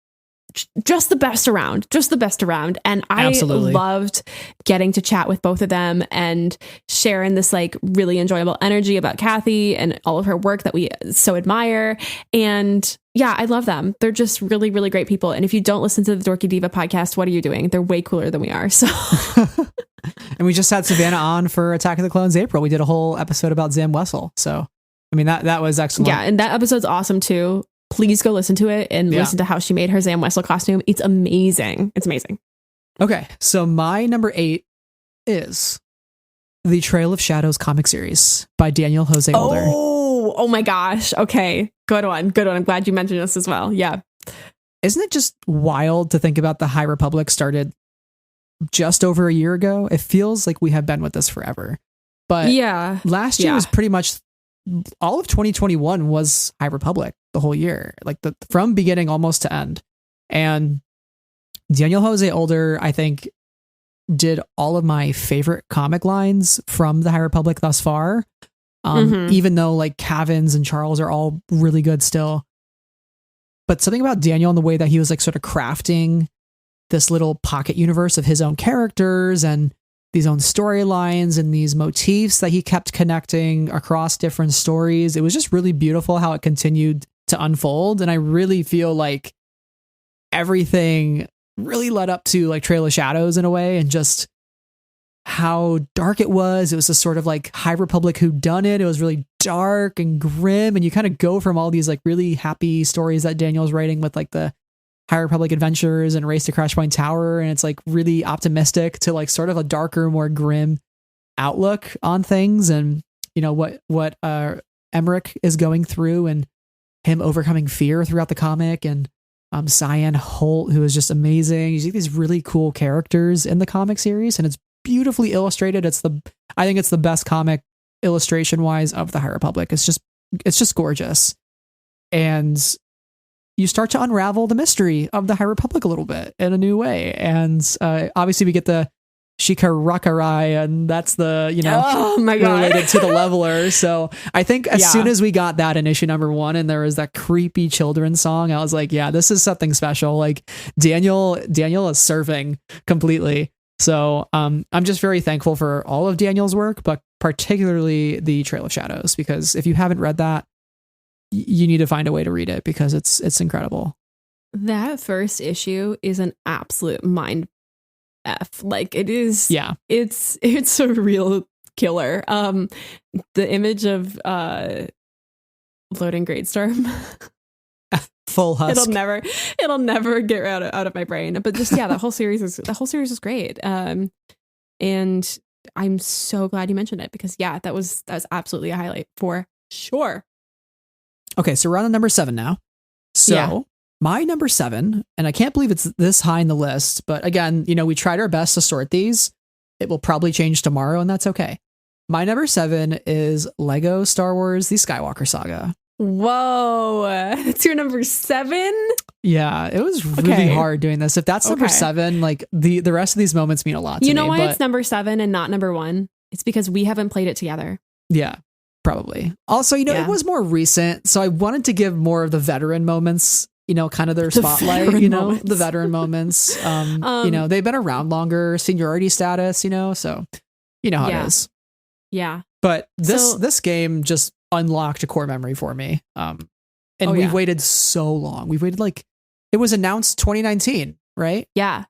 just the best around. And I loved getting to chat with both of them and sharing this like really enjoyable energy about Kathy and all of her work that we so admire. And yeah, I love them. They're just really, really great people. And if you don't listen to the Dorky Diva podcast, what are you doing? They're way cooler than we are. So, and we just had Savannah on for Attack of the Clones April. We did a whole episode about Zam Wessel. So, I mean, that was excellent. Yeah, and that episode's awesome too. Please go listen to it and listen to how she made her Zam Wessel costume. It's amazing. It's amazing. Okay, so my number 8 is the Trail of Shadows comic series by Daniel Jose Older. Oh my gosh. Okay. Good one. I'm glad you mentioned this as well. Yeah. Isn't it just wild to think about the High Republic started just over a year ago? It feels like we have been with this forever. But yeah, last year was pretty much all of 2021 was High Republic the whole year, like from beginning almost to end. And Daniel Jose Older, I think, did all of my favorite comic lines from the High Republic thus far. Even though like Cavins and Charles are all really good still. But something about Daniel and the way that he was like sort of crafting this little pocket universe of his own characters and these own storylines and these motifs that he kept connecting across different stories. It was just really beautiful how it continued to unfold. And I really feel like everything really led up to like Trail of Shadows in a way, and just how dark it was. It was a sort of like High Republic whodunit. It was really dark and grim, and you kind of go from all these like really happy stories that Daniel's writing with like the High Republic Adventures and Race to Crash Point Tower, and it's like really optimistic, to like sort of a darker, more grim outlook on things, and you know what Emmerich is going through and him overcoming fear throughout the comic, and Cyan Holt, who is just amazing. You see these really cool characters in the comic series, and it's beautifully illustrated. I think it's the best comic illustration wise of the High Republic. It's just gorgeous. And you start to unravel the mystery of the High Republic a little bit in a new way. And obviously we get the Shikarakai, and that's the, oh my God, related to the leveler. So I think as soon as we got that in issue number 1 and there was that creepy children's song, I was like, yeah, this is something special. Like Daniel is serving completely. So I'm just very thankful for all of Daniel's work, but particularly the Trail of Shadows, because if you haven't read that, you need to find a way to read it, because it's incredible. That first issue is an absolute mind F. Like it is. Yeah. It's a real killer. The image of Floating Greatstorm. Full husk. It'll never get out of my brain. But just the whole series is great. And I'm so glad you mentioned it, because that was absolutely a highlight for sure. Okay, so we're on to number 7 now. So my number 7, and I can't believe it's this high in the list, but again, we tried our best to sort these. It will probably change tomorrow, and that's okay. My number 7 is Lego Star Wars: The Skywalker Saga. Whoa, that's your number 7? Yeah, it was really hard doing this. If that's number 7, like the rest of these moments mean a lot to me. You know why it's number 7 and not number 1? It's because we haven't played it together. Yeah, probably. Also, it was more recent, so I wanted to give more of the veteran moments, kind of their spotlight, the veteran moments. They've been around longer, seniority status, so how it is. Yeah. But this game just unlocked a core memory for me. And we've waited so long. We've waited it was announced 2019, right? Yeah.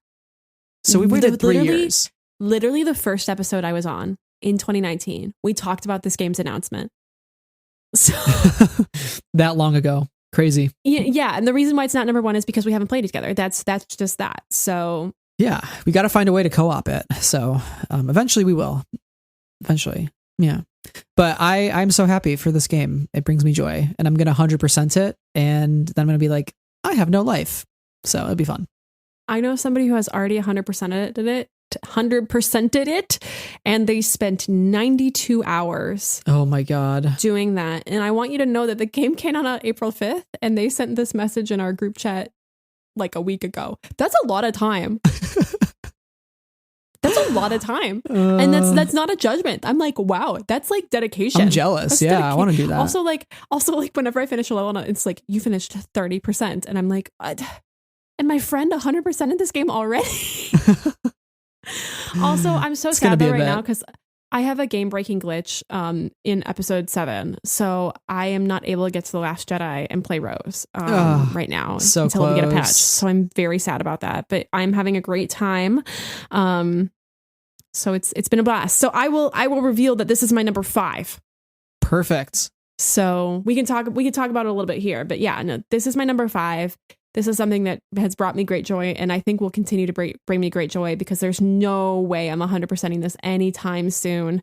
So we waited 3 years. Literally the first episode I was on in 2019, we talked about this game's announcement. So that long ago. Crazy. Yeah. And the reason why it's not number 1 is because we haven't played it together. That's just that. So yeah, we got to find a way to co-op it. So eventually we will. Eventually. Yeah. But I'm so happy for this game. It brings me joy, and I'm going to 100% it. And then I'm going to be like, I have no life. So it'll be fun. I know somebody who has already 100%ed it, and they spent 92 hours. Oh my God. Doing that. And I want you to know that the game came out on April 5th, and they sent this message in our group chat like a week ago. That's a lot of time. That's a lot of time. And that's not a judgment. I'm like, wow, that's like dedication. I'm jealous. I want to do that. Also, whenever I finish a level, it's like, you finished 30%. And I'm like, what? And my friend 100% in this game already. Also, I'm so sad right now because I have a game breaking glitch in episode 7. So I am not able to get to the Last Jedi and play Rose right now until we get a patch. So I'm very sad about that. But I'm having a great time. So it's been a blast. So I will reveal that this is my number 5. Perfect. So we can talk about it a little bit here, but this is my number 5. This is something that has brought me great joy, and I think will continue to bring me great joy, because there's no way I'm 100%ing this anytime soon.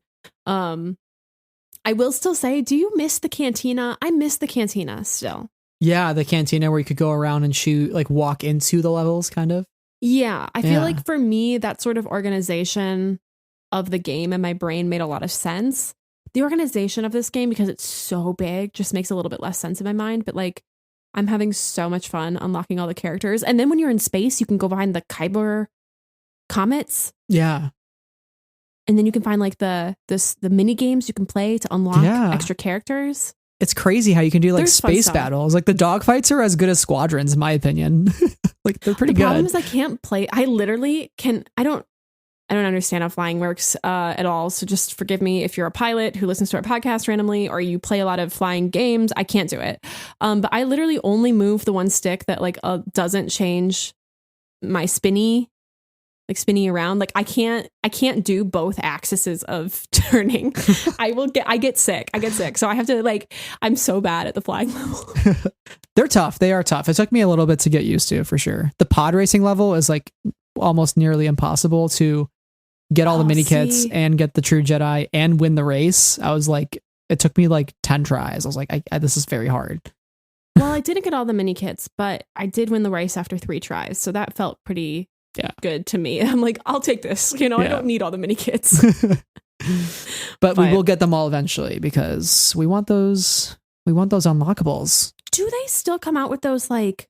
I will still say, do you miss the cantina? I miss the cantina still. Yeah, the cantina where you could go around and shoot, like walk into the levels, kind of. Yeah, I feel like for me, that sort of organization of the game in my brain made a lot of sense. The organization of this game, because it's so big, just makes a little bit less sense in my mind. But like, I'm having so much fun unlocking all the characters. And then when you're in space, you can go behind the Kyber comets. Yeah. And then you can find like the mini games you can play to unlock extra characters. It's crazy how you can do like There's space battles. Like the dogfights are as good as squadrons, in my opinion. Like they're pretty good. The problem is I can't play. I literally can. I don't understand how flying works at all. So just forgive me if you're a pilot who listens to our podcast randomly or you play a lot of flying games. I can't do it. But I literally only move the one stick that like doesn't change my spinny around. Like I can't do both axes of turning. I get sick. So I have to like, I'm so bad at the flying level. They're tough. They are tough. It took me a little bit to get used to, for sure. The pod racing level is like almost nearly impossible to get all the mini kits and get the true Jedi and win the race. I was like, it took me like 10 tries. I was like, this is very hard. Well, I didn't get all the mini kits, but I did win the race after 3 tries. So that felt pretty good to me. I'm like, I'll take this. I don't need all the mini kits. but we will get them all eventually because we want those unlockables. Do they still come out with those like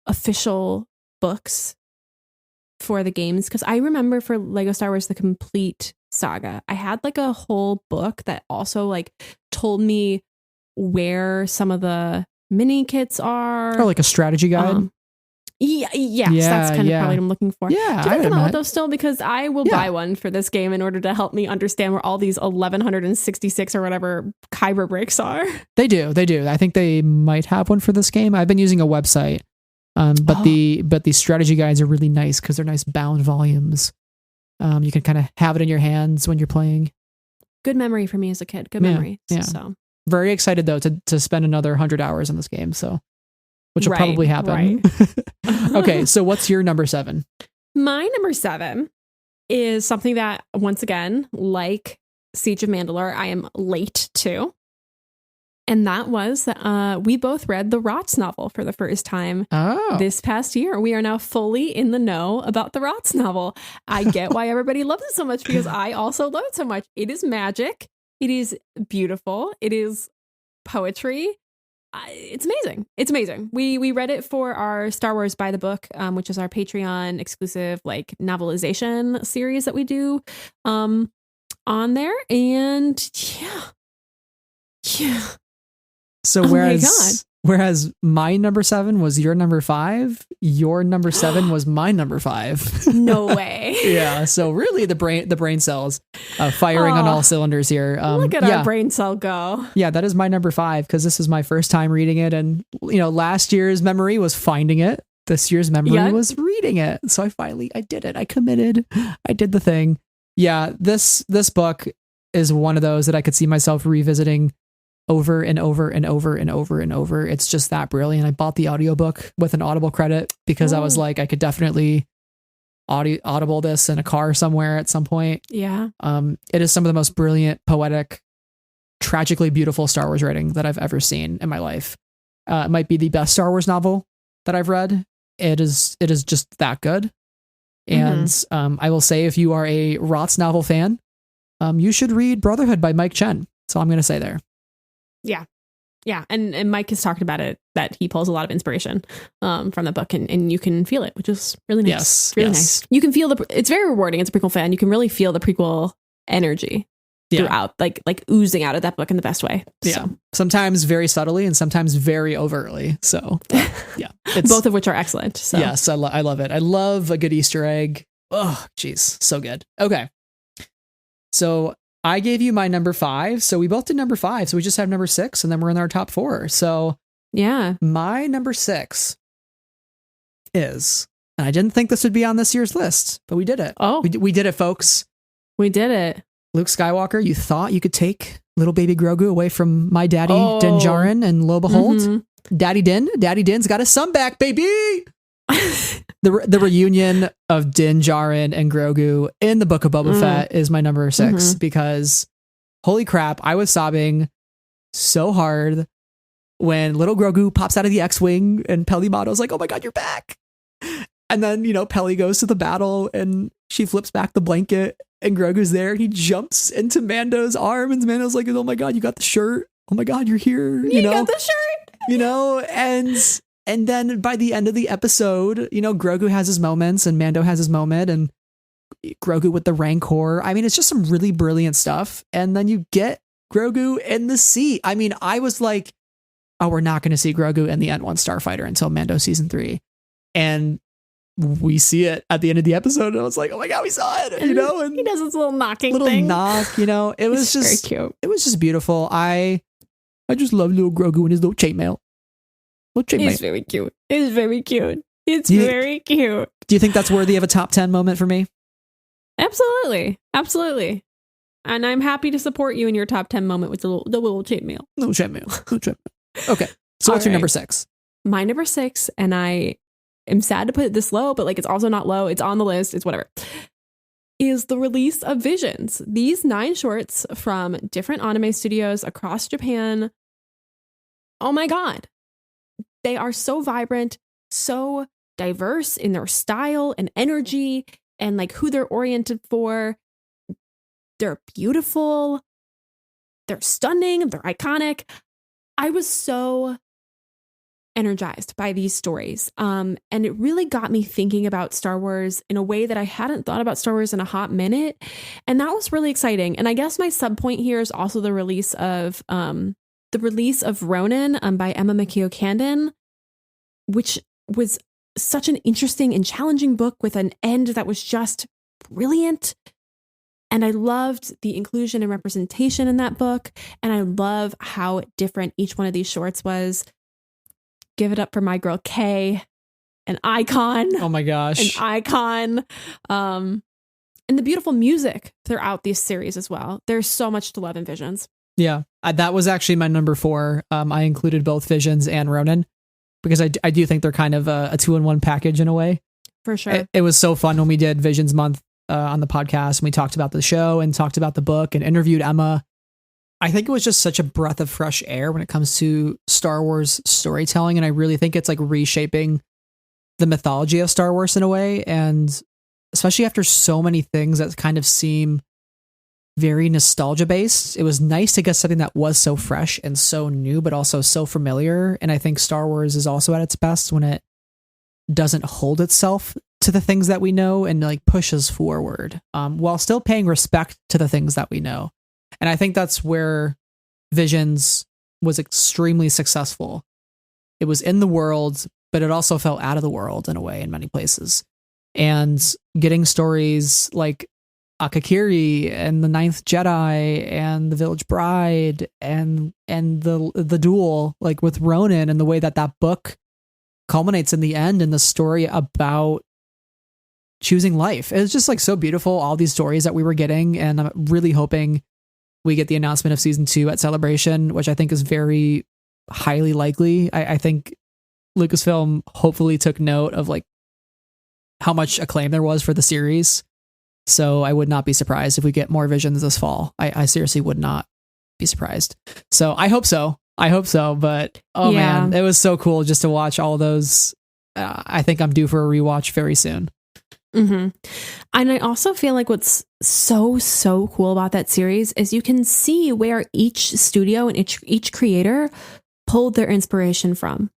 official books for the games? Because I remember for Lego Star Wars The Complete Saga, I had like a whole book that also like told me where some of the mini kits are. Or like a strategy guide. Yes, that's kind of probably what I'm looking for. Yeah, do they come out with those still? Because I will buy one for this game in order to help me understand where all these 1166 or whatever Kyber bricks are. They do. I think they might have one for this game. I've been using a website, but the strategy guides are really nice because they're nice bound volumes. You can kind of have it in your hands when you're playing. Good memory for me as a kid. Good memory. Yeah. So very excited though to spend another 100 hours in this game. So. Which will probably happen. Right. Okay, so what's your number 7? My number 7 is something that, once again, like Siege of Mandalore, I am late to. And that was we both read the Rotz novel for the first time this past year. We are now fully in the know about the Rotz novel. I get why everybody loves it so much because I also love it so much. It is magic. It is beautiful. It is poetry. It's amazing. It's amazing. We read it for our Star Wars by the Book, which is our Patreon exclusive like novelization series that we do on there. And yeah. So whereas my number 7 was your number 5, your number 7 was my number 5. No way. Yeah. So really the brain cells firing on all cylinders here. Look at our brain cell go. Yeah, that is my number 5 because this is my first time reading it. And, last year's memory was finding it. This year's memory was reading it. So I did it. I committed. I did the thing. Yeah, this book is one of those that I could see myself revisiting over and over and over and over and over. It's just that brilliant. I bought the audiobook with an Audible credit because I was like, I could definitely audible this in a car somewhere at some point. Yeah. It is some of the most brilliant, poetic, tragically beautiful Star Wars writing that I've ever seen in my life. It might be the best Star Wars novel that I've read. It is just that good. And I will say, if you are a Rotz novel fan, you should read Brotherhood by Mike Chen. So I'm going to say there. Yeah. And Mike has talked about it, that he pulls a lot of inspiration from the book and you can feel it, which is really nice. Nice. You can feel it's very rewarding as a prequel fan. You can really feel the prequel energy throughout, like oozing out of that book in the best way. Yeah. So. Sometimes very subtly and sometimes very overtly. So it's both of which are excellent. So. Yes, I love it. I love a good Easter egg. Oh, geez. So good. Okay. So I gave you my number 5. So we both did number 5. So we just have number 6 and then we're in our top 4. So yeah, my number 6 is, and I didn't think this would be on this year's list, but we did it. Oh, we did it, folks. We did it. Luke Skywalker, you thought you could take little baby Grogu away from my daddy, Din Djarin, and lo behold, Daddy Din's got his son back, baby. The reunion of Din Djarin and Grogu in the Book of Boba Fett is my number 6 because holy crap, I was sobbing so hard when little Grogu pops out of the X-Wing and Peli Motto's like, oh my God, you're back. And then, Peli goes to the battle and she flips back the blanket and Grogu's there and he jumps into Mando's arm and Mando's like, oh my God, you got the shirt. Oh my God, you're here. You got the shirt. And then by the end of the episode, Grogu has his moments and Mando has his moment and Grogu with the Rancor. I mean, it's just some really brilliant stuff. And then you get Grogu in the seat. I mean, I was like, oh, we're not going to see Grogu in the N1 Starfighter until Mando season 3. And we see it at the end of the episode. And I was like, oh my God, we saw it, and he does this little knocking thing. It was just very cute. It was just beautiful. I just love little Grogu and his little chainmail. It's very cute. It's very cute. It's very cute. Do you think that's worthy of a top 10 moment for me? Absolutely. Absolutely. And I'm happy to support you in your top 10 moment with the little chainmail. Little chainmail. Okay. So what's your number 6? My number 6, and I am sad to put it this low, but like it's also not low. It's on the list. It's whatever. Is the release of Visions. These 9 shorts from different anime studios across Japan. Oh my God. They are so vibrant, so diverse in their style and energy and like who they're oriented for. They're beautiful. They're stunning. They're iconic. I was so energized by these stories. And it really got me thinking about Star Wars in a way that I hadn't thought about Star Wars in a hot minute. And that was really exciting. And I guess my sub point here is also the release of Ronin by Emma Makio Candon, which was such an interesting and challenging book with an end that was just brilliant. And I loved the inclusion and representation in that book. And I love how different each one of these shorts was. Give it up for my girl Kay, an icon. Oh my gosh. An icon. And the beautiful music throughout this series as well. There's so much to love in Visions. Yeah, that was actually my number 4. I included both Visions and Ronin because I do think they're kind of a 2-in-1 package in a way. For sure. It was so fun when we did Visions Month on the podcast and we talked about the show and talked about the book and interviewed Emma. I think it was just such a breath of fresh air when it comes to Star Wars storytelling. And I really think it's like reshaping the mythology of Star Wars in a way. And especially after so many things that kind of seem very nostalgia based, it was nice to get something that was so fresh and so new, but also so familiar. And I think Star Wars is also at its best when it doesn't hold itself to the things that we know and like pushes forward while still paying respect to the things that we know. And I think that's where Visions was extremely successful. It was in the world, but it also fell out of the world in a way in many places. And getting stories like Akakiri and the Ninth Jedi and the Village Bride and the duel, like with Ronin, and the way that book culminates in the end in the story about choosing life. It's just like so beautiful, all these stories that we were getting. And I'm really hoping we get the announcement of season 2 at Celebration, which I think is very highly likely. I think Lucasfilm hopefully took note of like how much acclaim there was for the series. So I would not be surprised if we get more Visions this fall. I seriously would not be surprised. So I hope so. But man, it was so cool just to watch all those. I think I'm due for a rewatch very soon. Mm-hmm. And I also feel like what's so cool about that series is you can see where each studio and each creator pulled their inspiration from.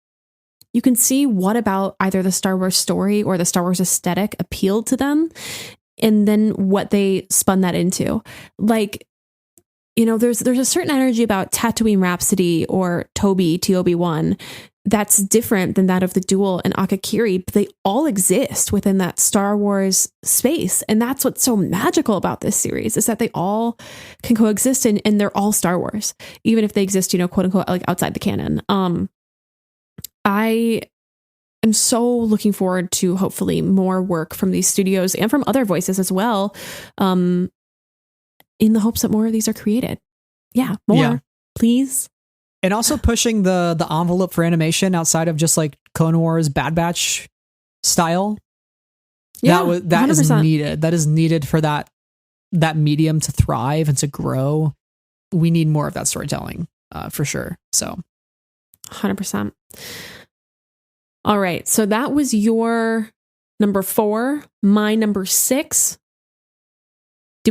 You can see what about either the Star Wars story or the Star Wars aesthetic appealed to them, and then what they spun that into. Like, you know, there's a certain energy about Tatooine Rhapsody or TOB1 that's different than that of the duel and Akakiri, but they all exist within that Star Wars space. And that's what's so magical about this series, is that they all can coexist and they're all Star Wars, even if they exist, you know, quote unquote, like outside the canon. I am so looking forward to hopefully more work from these studios and from other voices as well, in the hopes that more of these are created. Yeah, more, please. And also pushing the envelope for animation outside of just like Clone Wars Bad Batch style. Yeah, that is needed. That is needed for that medium to thrive and to grow we need more of that storytelling for sure. So 100%. All right. So that was your number 4. My number 6.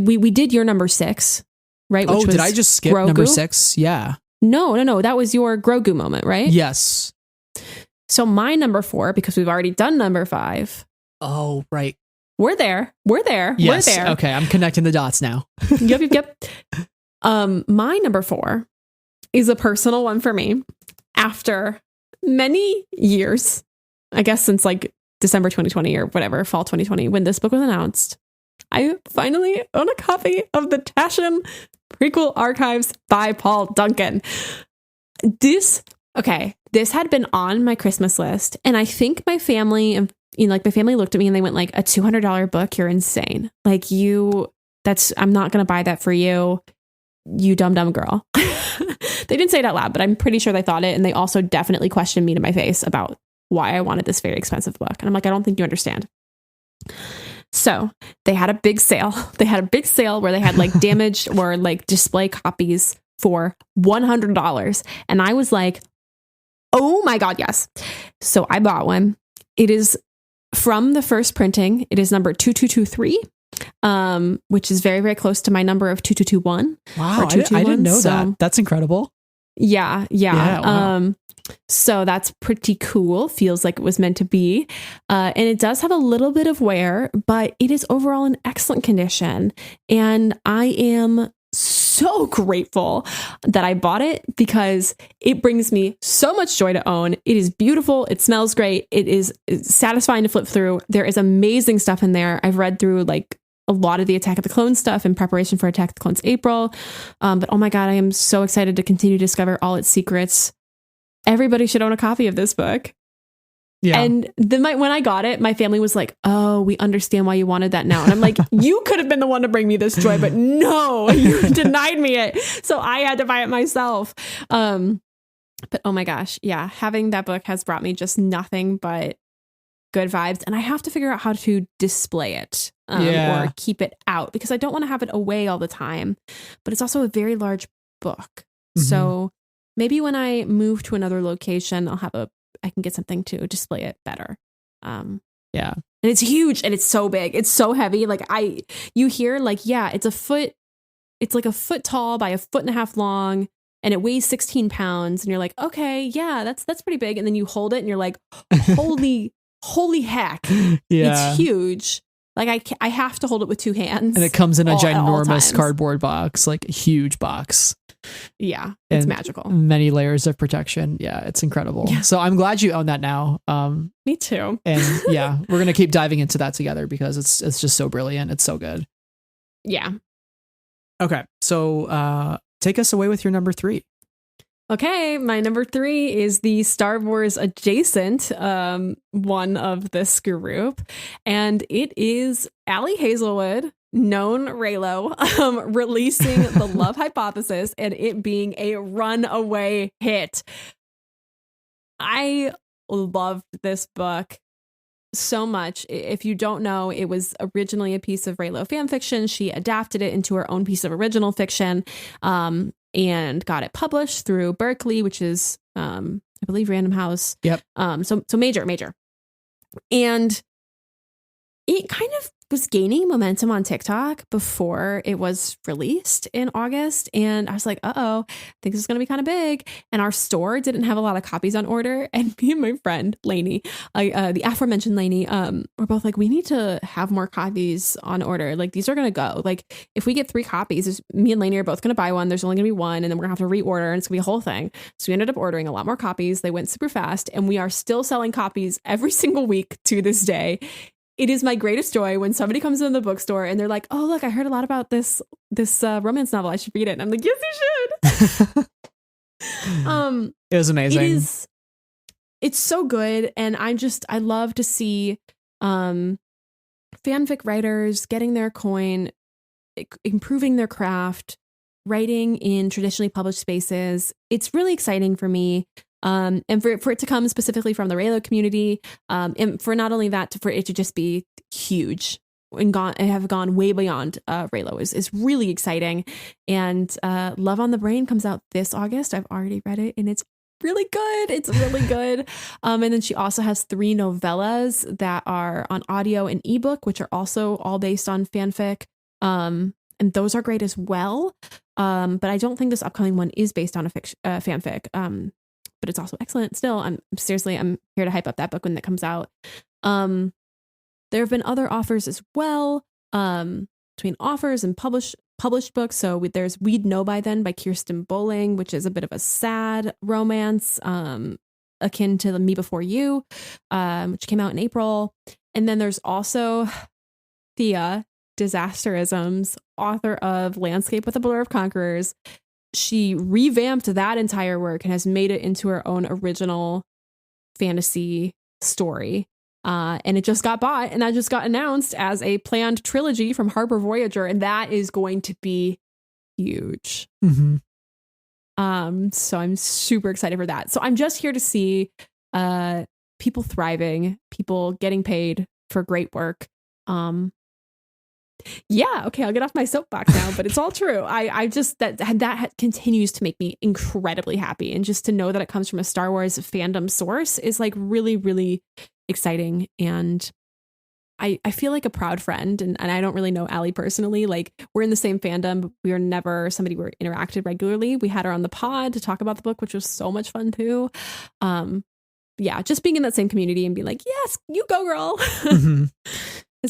We did your number 6, right? Which was did I just skip Grogu? number 6? Yeah. No. That was your Grogu moment, right? Yes. So my number 4, because we've already done number 5. Oh, right. We're there. Yes. We're there. Okay. I'm connecting the dots now. Yep. My number 4 is a personal one for me. After many years, I guess since like December 2020 or whatever, fall 2020, when this book was announced, I finally own a copy of the Taschen Prequel Archives by Paul Duncan. This had been on my Christmas list, and I think my family and my family looked at me and they went like, a $200 book, you're insane. Like I'm not going to buy that for you, you dumb girl. They didn't say it out loud, but I'm pretty sure they thought it. And they also definitely questioned me to my face about why I wanted this very expensive book. And I'm like, I don't think you understand. So they had a big sale. Where they had like damaged or like display copies for $100. And I was like, oh my God, yes. So I bought one. It is from the first printing. It is number 2223. Which is very, very close to my number of 2221. Wow, I didn't know that. That's incredible. Yeah. Wow. So that's pretty cool. Feels like it was meant to be. And it does have a little bit of wear, but it is overall in excellent condition. And I am so grateful that I bought it because it brings me so much joy to own. It is beautiful. It smells great. It's satisfying to flip through. There is amazing stuff in there. I've read through like a lot of the Attack of the Clones stuff in preparation for Attack of the Clones April. But oh my God, I am so excited to continue to discover all its secrets. Everybody should own a copy of this book. Yeah. And then when I got it, my family was like, oh, we understand why you wanted that now. And I'm like, you could have been the one to bring me this joy, but no, you denied me it. So I had to buy it myself. But oh my gosh. Yeah. Having that book has brought me just nothing but good vibes. And I have to figure out how to display it or keep it out because I don't want to have it away all the time. But it's also a very large book. Mm-hmm. So maybe when I move to another location, I can get something to display it better. And it's huge and it's so big. It's so heavy. Like you hear like, yeah, it's like a foot tall by 1.5 feet long and it weighs 16 pounds. And you're like, okay, yeah, that's pretty big. And then you hold it and you're like, holy heck. Yeah. It's huge. Like I have to hold it with 2 hands. And it comes in a ginormous cardboard box, like a huge box. Yeah, it's magical. Many layers of protection. Yeah, it's incredible. Yeah. So I'm glad you own that now. Me too. And yeah, we're gonna keep diving into that together because it's just so brilliant. It's so good. Yeah. Okay, so take us away with your number 3. Okay, my number 3 is the Star Wars adjacent one of this group, and it is Allie Hazelwood, known Reylo, releasing The Love Hypothesis and it being a runaway hit. I loved this book so much. If you don't know, it was originally a piece of Reylo fan fiction. She adapted it into her own piece of original fiction and got it published through Berkeley, which is, I believe, Random House. Yep. So major. And it kind of was gaining momentum on TikTok before it was released in August. And I was like, I think this is going to be kind of big. And our store didn't have a lot of copies on order. And me and my friend, Lainey, the aforementioned Lainey, we're both like, we need to have more copies on order. Like, these are going to go. Like, if we get 3 copies, me and Lainey are both going to buy one. There's only going to be one. And then we're going to have to reorder. And it's going to be a whole thing. So we ended up ordering a lot more copies. They went super fast. And we are still selling copies every single week to this day. It is my greatest joy when somebody comes in the bookstore and they're like, oh, look, I heard a lot about this romance novel. I should read it. And I'm like, yes, you should. It was amazing. It's so good. And I love to see fanfic writers getting their coin, improving their craft, writing in traditionally published spaces. It's really exciting for me. And for it to come specifically from the Reylo community, and for not only that, for it to just be huge. and have gone way beyond Raylo is really exciting. And Love on the Brain comes out this August. I've already read it and it's really good. It's really good. And then she also has 3 novellas that are on audio and ebook, which are also all based on fanfic. And those are great as well. But I don't think this upcoming one is based on a fanfic. But it's also excellent still. I'm here to hype up that book when it comes out. There have been other offers as well, between offers and published books. So there's We'd Know By Then by Kirsten Bowling, which is a bit of a sad romance, akin to the Me Before You, which came out in April. And then there's also Thea Disasterisms, author of Landscape with a Blur of Conquerors. She revamped that entire work and has made it into her own original fantasy story. And it just got bought and that just got announced as a planned trilogy from Harper Voyager. And that is going to be huge. Mm-hmm. So I'm super excited for that. So I'm just here to see people thriving, people getting paid for great work. Yeah, okay, I'll get off my soapbox now, but it's all true. I just that continues to make me incredibly happy, and just to know that it comes from a Star Wars fandom source is like really, really exciting. And I feel like a proud friend, and I don't really know Allie personally. Like, we're in the same fandom, but we are never somebody we interacted regularly. We had her on the pod to talk about the book, which was so much fun too. Yeah, just being in that same community and being like, yes, you go, girl. Mm-hmm.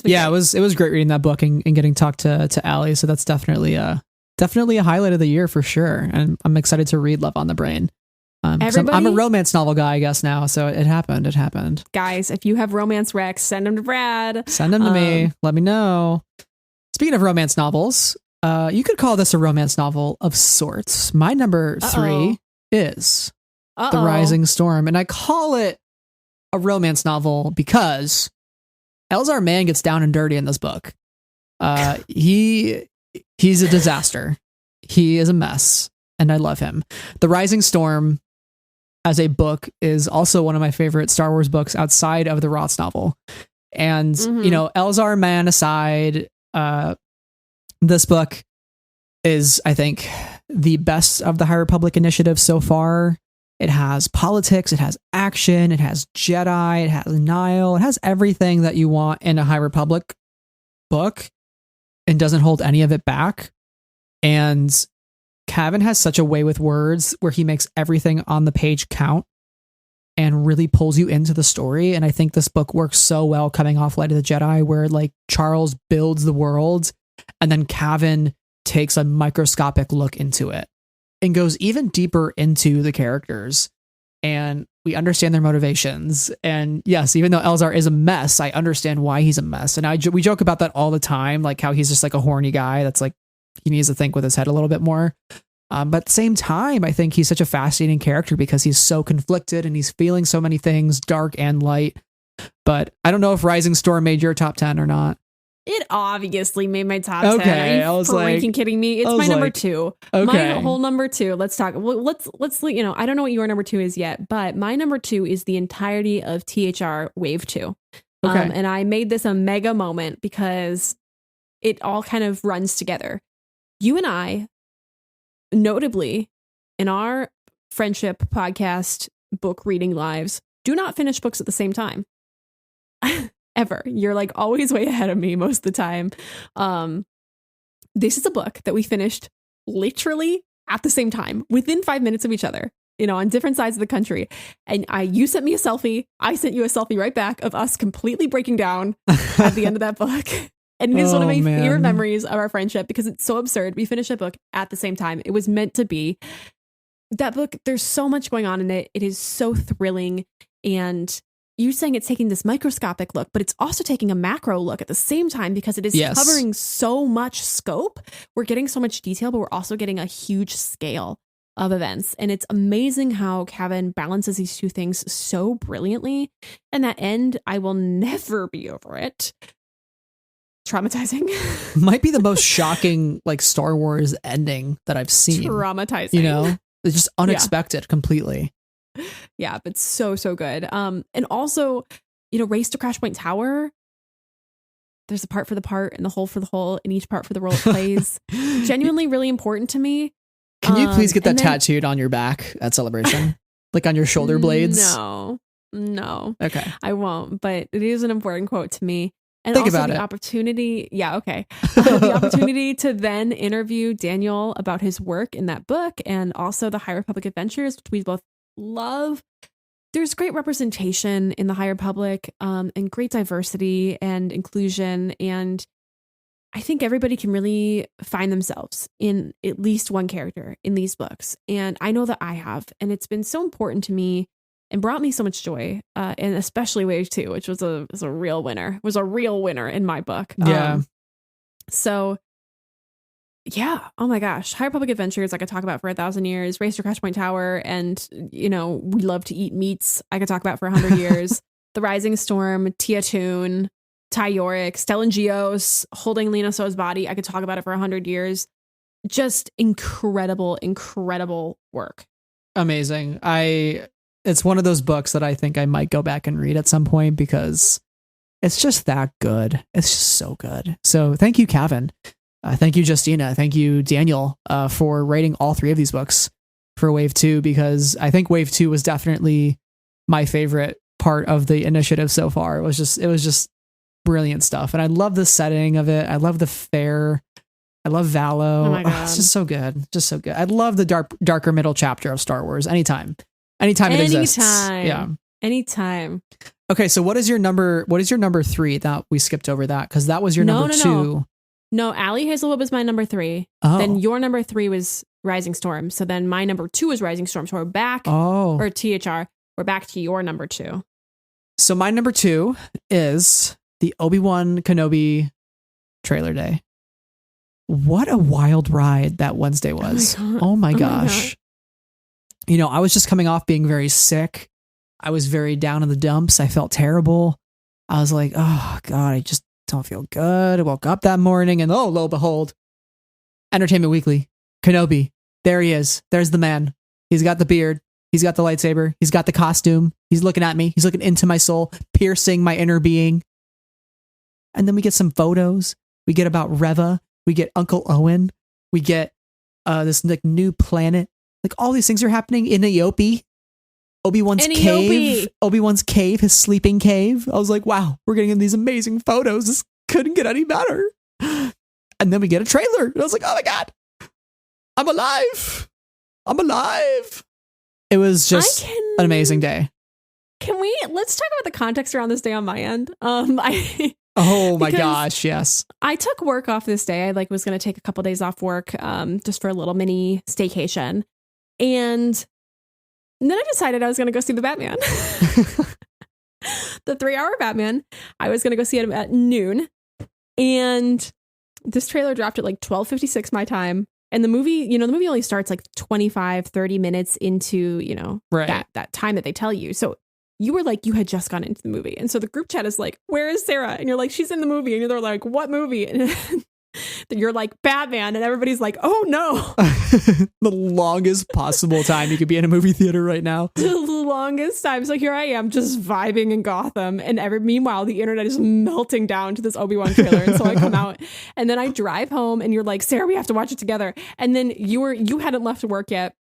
Yeah, great. It was great reading that book and getting talked to Allie. So that's definitely a highlight of the year for sure. And I'm excited to read Love on the Brain. I'm a romance novel guy, I guess now. So it happened. Guys, if you have romance recs, send them to Brad. Send them to me. Let me know. Speaking of romance novels, you could call this a romance novel of sorts. My number 3 is The Rising Storm. And I call it a romance novel because Elzar Mann gets down and dirty in this book. He's a disaster. He is a mess, and I love him. The Rising Storm as a book is also one of my favorite Star Wars books outside of the Roth's novel. And, you know, Elzar Mann aside, this book is, I think, the best of the High Republic initiative so far. It has politics, it has action, it has Jedi, it has Nihil, it has everything that you want in a High Republic book and doesn't hold any of it back. And Cavan has such a way with words where he makes everything on the page count and really pulls you into the story. And I think this book works so well coming off Light of the Jedi, where like Charles builds the world and then Cavan takes a microscopic look into it and goes even deeper into the characters, and we understand their motivations. And yes, even though Elzar is a mess, I understand why he's a mess. And we joke about that all the time, like how he's just like a horny guy that's like, he needs to think with his head a little bit more. But at the same time, I think he's such a fascinating character because he's so conflicted and he's feeling so many things, dark and light. But I don't know if Rising Storm made your top 10 or not. It obviously made my top 10. Are you freaking kidding me? It's my number 2. Okay. My whole number 2. Let's talk. Let's you know, I don't know what your number 2 is yet, but my number 2 is the entirety of THR Wave 2. Okay. And I made this a mega moment because it all kind of runs together. You and I, notably, in our friendship podcast book reading lives, do not finish books at the same time. Ever. You're like always way ahead of me most of the time. This is a book that we finished literally at the same time, within 5 minutes of each other, you know, on different sides of the country. And you sent me a selfie. I sent you a selfie right back of us completely breaking down at the end of that book. And it is one of my favorite memories of our friendship because it's so absurd. We finished a book at the same time. It was meant to be. That book, there's so much going on in it. It is so thrilling. And you're saying it's taking this microscopic look, but it's also taking a macro look at the same time because it is covering so much scope. We're getting so much detail, but we're also getting a huge scale of events. And it's amazing how Cavan balances these two things so brilliantly. And that end, I will never be over it. Traumatizing. Might be the most shocking like Star Wars ending that I've seen. Traumatizing. You know, it's just unexpected completely. Yeah, but so good. And also, you know, Race to Crash Point Tower. there's a part for the part and the whole for the whole, and each part for the role it plays. Genuinely really important to me. Can you please get that tattooed on your back at Celebration? Like on your shoulder blades? No. Okay. I won't, but it is an important quote to me. And Think also about the it. opportunity. Yeah, okay. The opportunity to then interview Daniel about his work in that book and also the High Republic Adventures, which we both love. There's great representation in the High Republic, and great diversity and inclusion. And I think everybody can really find themselves in at least one character in these books. And I know that I have, and it's been so important to me and brought me so much joy. And especially Wave 2, which was a real winner. It was a real winner in my book. Yeah. So yeah. Oh my gosh. High Republic Adventures I could talk about for 1,000 years. Race to Crash Point Tower, and we love to eat meats. I could talk about for 100 years. The Rising Storm, Tia Toon, Ty Yorick, Stellan Gios, holding Lena So's body. I could talk about it for 100 years. Just incredible work. Amazing. It's one of those books that I think I might go back and read at some point because it's just that good. It's just so good. So thank you, Kevin. Thank you, Justina. Thank you, Daniel, for writing all 3 of these books for Wave 2, because I think Wave 2 was definitely my favorite part of the initiative so far. It was just brilliant stuff. And I love the setting of it. I love the fair. I love Valo. Oh my God. It's just so good. Just so good. I love the darker middle chapter of Star Wars. Anytime it exists. Yeah. Anytime. Okay. So what is your number 3? That we skipped over that because that was your number 2. No, Allie Hazelwood was my number 3. Oh. Then your number 3 was Rising Storm. So then my number 2 was Rising Storm. So we're back. Or THR. We're back to your number 2. So my number 2 is the Obi-Wan Kenobi trailer day. What a wild ride that Wednesday was. Oh my gosh. I was just coming off being very sick. I was very down in the dumps. I felt terrible. I was like, oh God, I just don't feel good. I woke up that morning and lo and behold, Entertainment Weekly, Kenobi. There he is. There's the man. He's got the beard. He's got the lightsaber. He's got the costume. He's looking at me. He's looking into my soul, piercing my inner being. And then we get some photos. We get about Reva. We get Uncle Owen. We get this new planet. Like all these things are happening in Aope. Obi-Wan's cave. Obi-Wan's cave, his sleeping cave. I was like, wow, we're getting these amazing photos. This couldn't get any better. And then we get a trailer. And I was like, oh my God, I'm alive. It was just an amazing day. Let's talk about the context around this day on my end. Oh my gosh, yes. I took work off this day. I was going to take a couple days off work just for a little mini staycation. And then I decided I was going to go see the Batman. The 3-hour Batman. I was going to go see it at noon. And this trailer dropped at 12:56 my time. And the movie only starts 25, 30 minutes into, right. that time that they tell you. So you were you had just gone into the movie. And so the group chat is where is Sarah? And you're like, she's in the movie. And they're like, what movie? And you're like, Batman. And everybody's like, oh no. The longest possible time you could be in a movie theater right now. The longest time. So here I am just vibing in Gotham. And meanwhile, the internet is melting down to this Obi-Wan trailer. And so I come out and then I drive home and you're like, Sarah, we have to watch it together. And then you hadn't left work yet.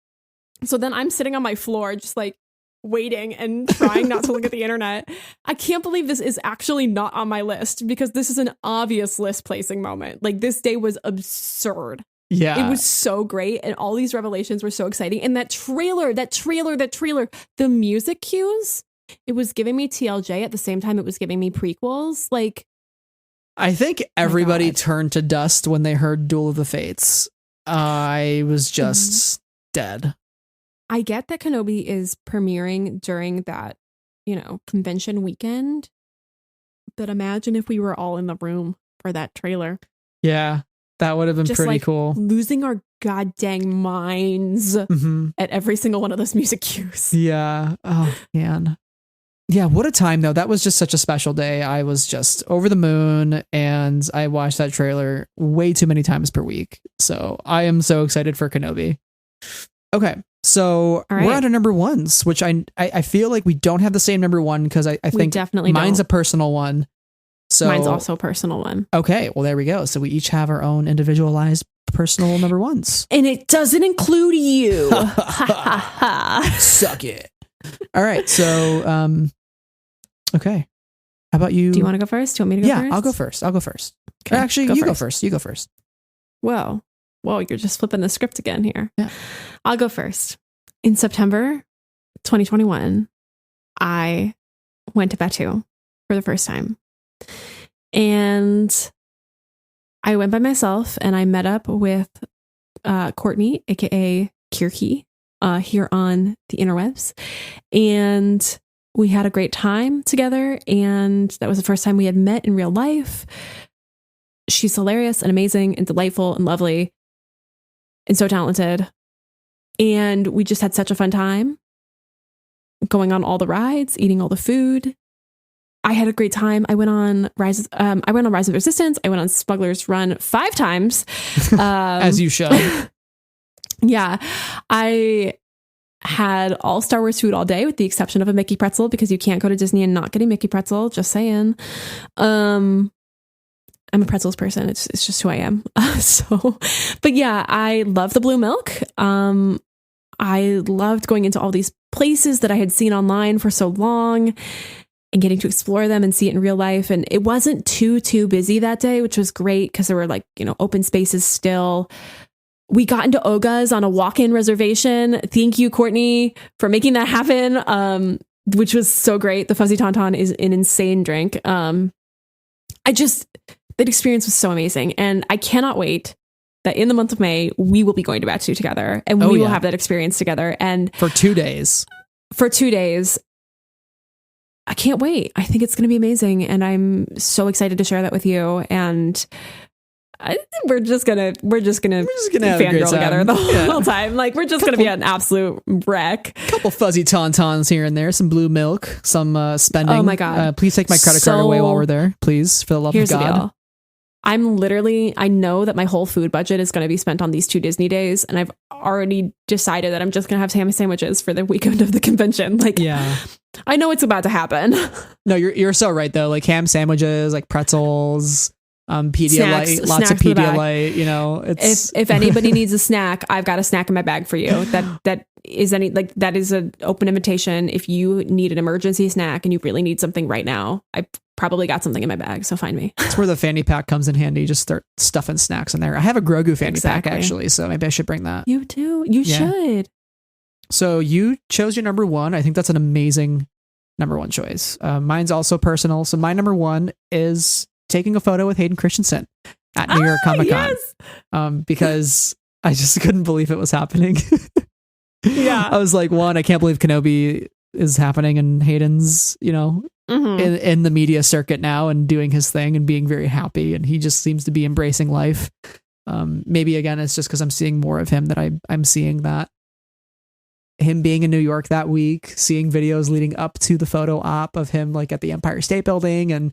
So then I'm sitting on my floor, just waiting and trying not to look at the internet. I can't believe this is actually not on my list because this is an obvious list placing moment. This day was absurd. Yeah. It was so great. And all these revelations were so exciting. And that trailer, the music cues, it was giving me TLJ at the same time it was giving me prequels. I think everybody turned to dust when they heard Duel of the Fates. I was just dead. I get that Kenobi is premiering during that, convention weekend. But imagine if we were all in the room for that trailer. Yeah, that would have been pretty cool. Losing our goddamn minds at every single one of those music cues. Yeah. Oh, man. Yeah, what a time, though. That was just such a special day. I was just over the moon, and I watched that trailer way too many times per week. So I am so excited for Kenobi. Okay. So we're on to number 1s, which I feel like we don't have the same number 1 because I think definitely mine's don't. a personal one. So Mine's also a personal one. Okay, well there we go. So we each have our own individualized personal number ones. And it doesn't include you. Suck it. All right. So okay. How about you? Do you want to go first? Do you want me to go first? I'll go first. Okay, Or actually, go you first. go first. Whoa, you're just flipping the script again here. Yeah. I'll go first. In September 2021, I went to Batu for the first time. And I went by myself and I met up with Courtney, aka Kirky, here on the interwebs. And we had a great time together. And that was the first time we had met in real life. She's hilarious and amazing and delightful and lovely and so talented. And we just had such a fun time going on all the rides, eating all the food. I had a great time. I went on Rise of Resistance. I went on Smuggler's Run 5 times. As you should. Yeah. I had all Star Wars food all day with the exception of a Mickey pretzel because you can't go to Disney and not get a Mickey pretzel. Just saying. I'm a pretzels person. It's just who I am. But yeah, I love the blue milk. I loved going into all these places that I had seen online for so long and getting to explore them and see it in real life. And it wasn't too busy that day, which was great because there were open spaces still. We got into Oga's on a walk-in reservation. Thank you, Courtney, for making that happen. Which was so great. The Fuzzy Tauntaun is an insane drink. That experience was so amazing. And I cannot wait that in the month of May, we will be going to Batu together and we will have that experience together. And for 2 days. I can't wait. I think it's going to be amazing. And I'm so excited to share that with you. And we're just gonna fangirl together the whole time. Like we're just gonna be an absolute wreck. Couple fuzzy tauntauns here and there, some blue milk, some spending. Oh my god! Please take my credit card away while we're there, please, for the love of God. Here's the deal. I know that my whole food budget is going to be spent on these 2 Disney days, and I've already decided that I'm just going to have ham sandwiches for the weekend of the convention. Yeah, I know it's about to happen. No, you're so right though. Like ham sandwiches, like pretzels. Pedialyte, lots of Pedialyte, it's if anybody needs a snack, I've got a snack in my bag for you. That is an open invitation. If you need an emergency snack and you really need something right now, I probably got something in my bag, so find me. That's where the fanny pack comes in handy. Just start stuffing snacks in there. I have a Grogu fanny pack actually, so maybe I should bring that. You do. You should. So you chose your number one. I think that's an amazing number one choice. Mine's also personal. So my number one is taking a photo with Hayden Christensen at New York Comic Con. Yes! Because I just couldn't believe it was happening. Yeah. I was like, I can't believe Kenobi is happening and Hayden's, in the media circuit now and doing his thing and being very happy. And he just seems to be embracing life. Maybe again, it's just because I'm seeing more of him that I'm seeing that. Him being in New York that week, seeing videos leading up to the photo op of him like at the Empire State Building and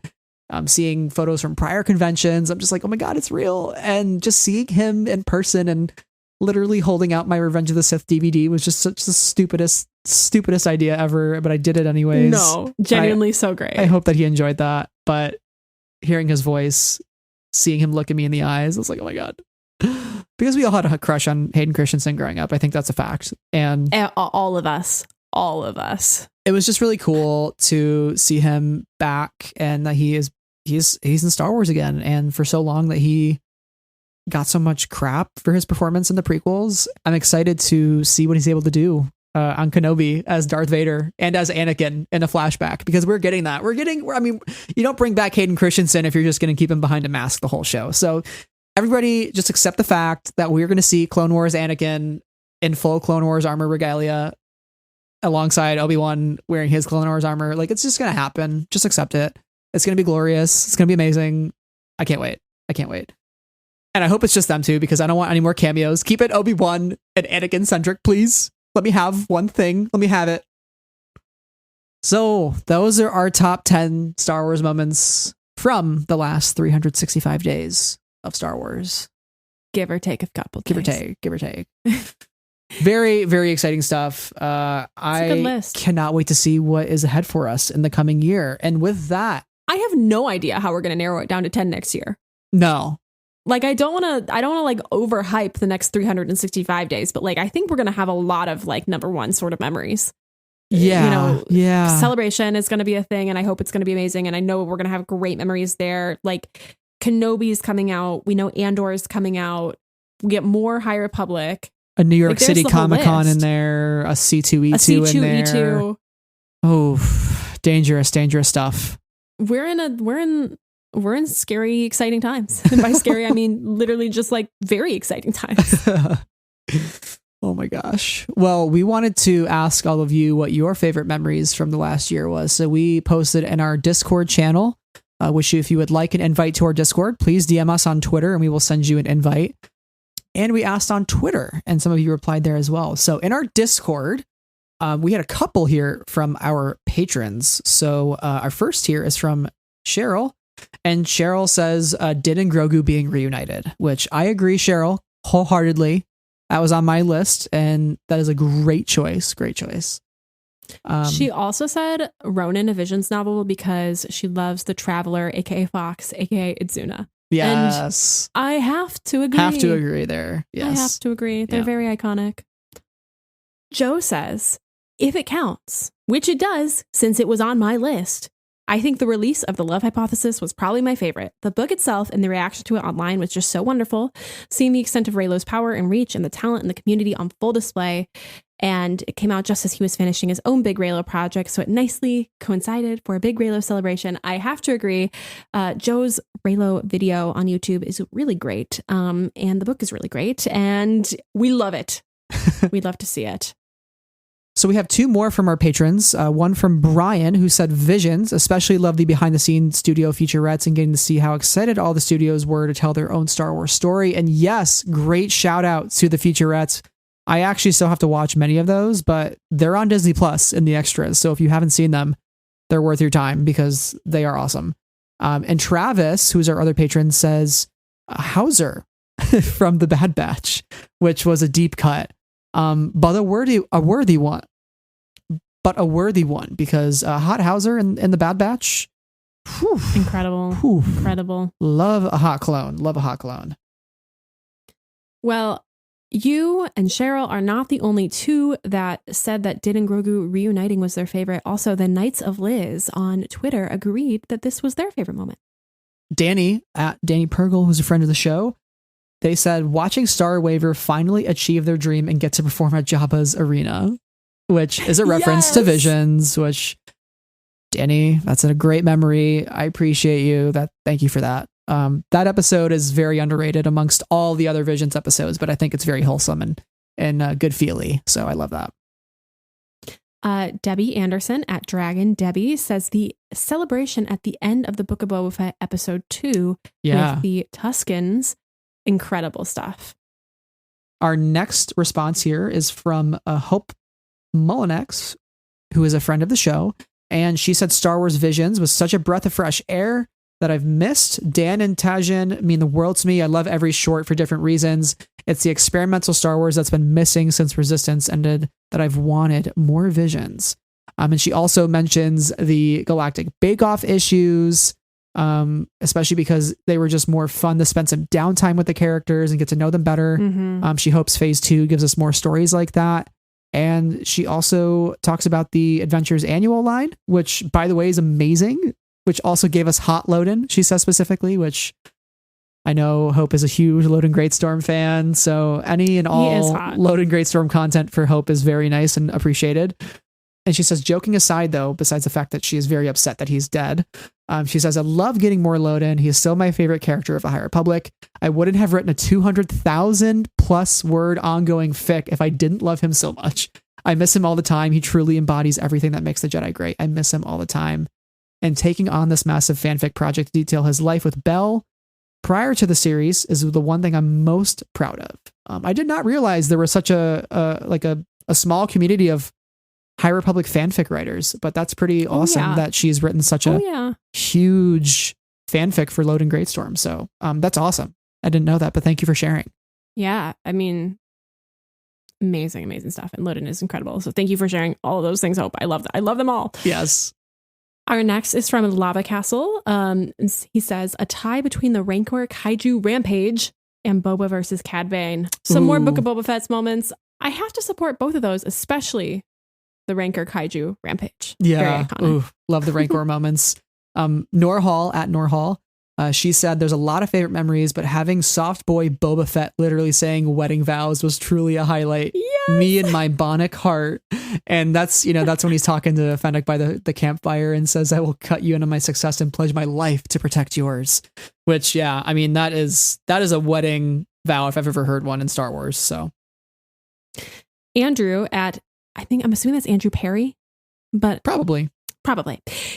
seeing photos from prior conventions. I'm just like, oh my God, it's real. And just seeing him in person and literally holding out my Revenge of the Sith DVD was just such the stupidest idea ever, but I did it anyways. No, genuinely so great. I hope that he enjoyed that, but hearing his voice, seeing him look at me in the eyes, I was like, oh my God. Because we all had a crush on Hayden Christensen growing up. I think that's a fact. And all of us. It was just really cool to see him back and that he's in Star Wars again. And for so long that he got so much crap for his performance in the prequels. I'm excited to see what he's able to do on Kenobi as Darth Vader and as Anakin in a flashback, because we're getting that. You don't bring back Hayden Christensen if you're just going to keep him behind a mask the whole show. So everybody just accept the fact that we're going to see Clone Wars Anakin in full Clone Wars armor regalia alongside Obi-Wan wearing his Clone Wars armor. Like, it's just going to happen. Just accept it. It's going to be glorious. It's going to be amazing. I can't wait. And I hope it's just them two, because I don't want any more cameos. Keep it Obi-Wan and Anakin centric, please. Let me have one thing. Let me have it. So those are our top 10 Star Wars moments from the last 365 days of Star Wars. Give or take a couple days. Give or take. Very, very exciting stuff. I cannot wait to see what is ahead for us in the coming year. And with that, I have no idea how we're going to narrow it down to 10 next year. No. Like, I don't want to like overhype the next 365 days, but like, I think we're going to have a lot of like number one sort of memories. Yeah. You know, yeah. Celebration is going to be a thing, and I hope it's going to be amazing. And I know we're going to have great memories there. Like, Kenobi's coming out. We know Andor's coming out. We get more High Republic. A New York Like, there's City the whole Comic-Con in list. there. A C2E2 A C2, in there. E2. Oh, dangerous stuff. We're in scary, exciting times. And by scary, I mean literally just like very exciting times. Oh my gosh. Well, we wanted to ask all of you what your favorite memories from the last year was. So we posted in our Discord channel, which if you would like an invite to our Discord, please DM us on Twitter and we will send you an invite. And we asked on Twitter and some of you replied there as well. So in our Discord, we had a couple here from our patrons. So our first here is from Cheryl. And Cheryl says, Din and Grogu being reunited, which I agree, Cheryl, wholeheartedly. That was on my list, and that is a great choice. Great choice. She also said Ronan, a Visions novel, because she loves the Traveler, aka Fox, aka Itzuna. Yes. And I have to agree. Have to agree there. Yes. I have to agree. They're very iconic. Joe says, if it counts, which it does, since it was on my list, I think the release of The Love Hypothesis was probably my favorite. The book itself and the reaction to it online was just so wonderful. Seeing the extent of Raylo's power and reach and the talent in the community on full display. And it came out just as he was finishing his own big Raylo project, so it nicely coincided for a big Raylo celebration. I have to agree. Joe's Raylo video on YouTube is really great. And the book is really great. And we love it. We'd love to see it. So we have two more from our patrons. One from Brian, who said Visions, especially love the behind-the-scenes studio featurettes and getting to see how excited all the studios were to tell their own Star Wars story. And yes, great shout out to the featurettes. I actually still have to watch many of those, but they're on Disney Plus in the extras. So if you haven't seen them, they're worth your time because they are awesome. And Travis, who's our other patron, says Hauser from The Bad Batch, which was a deep cut. But a worthy one. But a worthy one because Hot Hauser in The Bad Batch. Whew, incredible. Whew. Incredible. Love a hot clone. Love a hot clone. Well, you and Cheryl are not the only two that said that Din and Grogu reuniting was their favorite. Also, the Knights of Liz on Twitter agreed that this was their favorite moment. Danny, at Danny Pergel, who's a friend of the show, they said watching Star Waver finally achieve their dream and get to perform at Jabba's arena, which is a reference to Visions, which, Danny, that's a great memory. I appreciate you. Thank you for that. That episode is very underrated amongst all the other Visions episodes, but I think it's very wholesome and good feely. So I love that. Debbie Anderson at Dragon Debbie says the celebration at the end of the Book of Boba Fett episode 2 with the Tuskens. Incredible stuff. Our next response here is from Hope Mullinex, who is a friend of the show. And she said Star Wars Visions was such a breath of fresh air that I've missed. Dan and Tajin mean the world to me. I love every short for different reasons. It's the experimental Star Wars that's been missing since Resistance ended that I've wanted more Visions. And she also mentions the Galactic Bake Off issues, especially because they were just more fun to spend some downtime with the characters and get to know them better. Mm-hmm. She hopes phase 2 gives us more stories like that. And she also talks about the Adventures Annual line, which, by the way, is amazing, which also gave us Hot Loden, she says specifically, which I know Hope is a huge Loden Greatstorm fan. So any and all Loden Greatstorm content for Hope is very nice and appreciated. And she says, joking aside, though, besides the fact that she is very upset that he's dead, she says, I love getting more Loden. He is still my favorite character of the High Republic. I wouldn't have written a 200,000 plus word ongoing fic if I didn't love him so much. I miss him all the time. He truly embodies everything that makes the Jedi great. I miss him all the time. And taking on this massive fanfic project to detail his life with Belle prior to the series is the one thing I'm most proud of. I did not realize there was such a small community of High Republic fanfic writers, but that's pretty awesome that she's written such a huge fanfic for Loden Greatstorm. So that's awesome. I didn't know that, but thank you for sharing. Yeah, I mean, amazing stuff. And Loden is incredible. So thank you for sharing all of those things, Hope. I love that. I love them all. Yes. Our next is from Lava Castle. He says, a tie between the Rancor Kaiju Rampage and Boba versus Cad Bane. Some more Book of Boba Fett's moments. I have to support both of those, especially the Rancor Kaiju Rampage. Yeah. Ooh, love the Rancor moments. Nor Hall at Nor Hall. She said there's a lot of favorite memories, but having soft boy Boba Fett literally saying wedding vows was truly a highlight. Yes! Me and my Bonic heart. And that's when he's talking to Fennec by the campfire and says, I will cut you into my success and pledge my life to protect yours. Which, yeah, I mean, that is a wedding vow if I've ever heard one in Star Wars. So Andrew I'm assuming that's Andrew Perry, but Probably.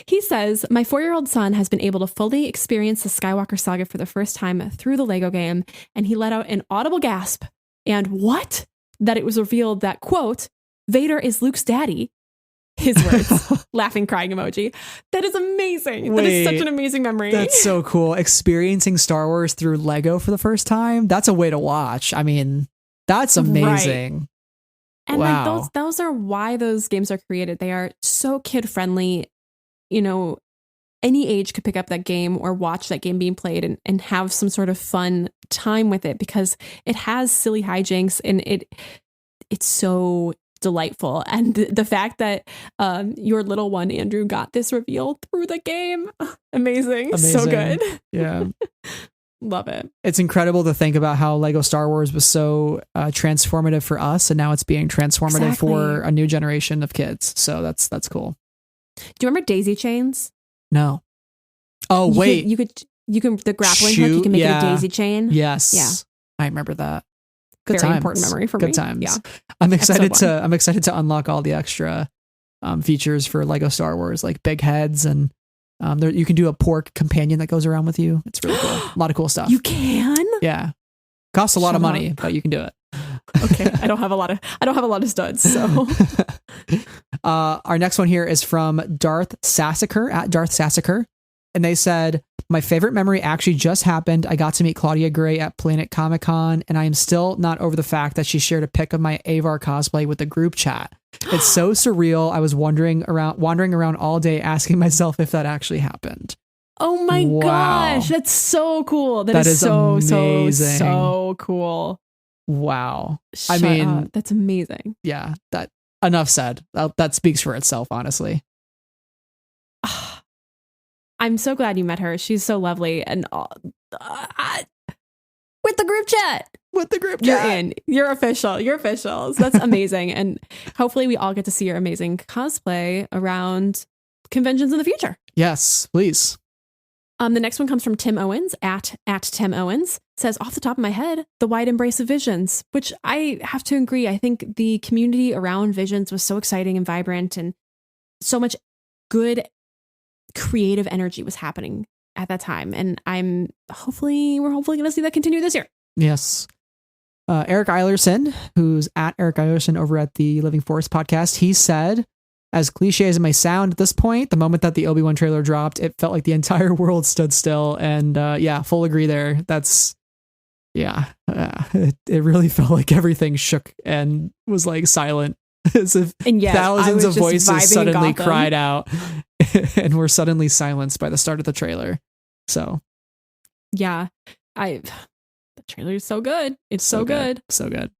He says, my 4-year-old son has been able to fully experience the Skywalker saga for the first time through the Lego game, and he let out an audible gasp. And what? That it was revealed that, quote, Vader is Luke's daddy. His words. Laughing, crying emoji. That is amazing. That is such an amazing memory. That's so cool. Experiencing Star Wars through Lego for the first time. That's a way to watch. I mean, that's amazing. Right. And wow. like those are why those games are created. They are so kid friendly. You know, any age could pick up that game or watch that game being played and have some sort of fun time with it because it has silly hijinks and it's so delightful. And the fact that your little one, Andrew, got this reveal through the game. Amazing. So good. Yeah. Love it. It's incredible to think about how Lego Star Wars was so transformative for us, and now it's being transformative for a new generation of kids. So that's cool. Do you remember daisy chains? No. Oh, wait. You can the grappling hook, you can make it a daisy chain. Yes. Yeah. I remember that. Good Very times. important memory for me. Good times. Yeah. I'm excited to unlock all the extra features for Lego Star Wars, like big heads and you can do a pork companion that goes around with you. It's really cool. A lot of cool stuff. You can? Yeah. Costs a lot of money, but you can do it. Okay. I don't have a lot of studs, so. Our next one here is from Darth Sassacre at Darth Sassacre. And they said, my favorite memory actually just happened. I got to meet Claudia Gray at Planet Comic-Con, and I am still not over the fact that she shared a pic of my Avar cosplay with the group chat. It's so surreal. I was wandering around all day asking myself if that actually happened. Oh my gosh. That's so cool. That is so, amazing. so cool. Wow. Shut up. That's amazing. Yeah. That enough said. That speaks for itself, honestly. I'm so glad you met her. She's so lovely. And with the group chat. You're in. You're official. You're official. So that's amazing. And hopefully we all get to see your amazing cosplay around conventions in the future. Yes, please. The next one comes from Tim Owens at Tim Owens. Says, off the top of my head, the wide embrace of Visions, which I have to agree. I think the community around Visions was so exciting and vibrant, and so much good creative energy was happening at that time. And we're hopefully going to see that continue this year. Yes. Eric Eilerson, who's at Eric Eilerson over at the Living Force podcast, he said, as cliche as it may sound at this point, the moment that the Obi-Wan trailer dropped, it felt like the entire world stood still. And full agree there. It really felt like everything shook and was like silent, as if thousands of voices suddenly cried out and were suddenly silenced by the start of the trailer. So yeah, the trailer is so good. It's so good. So good.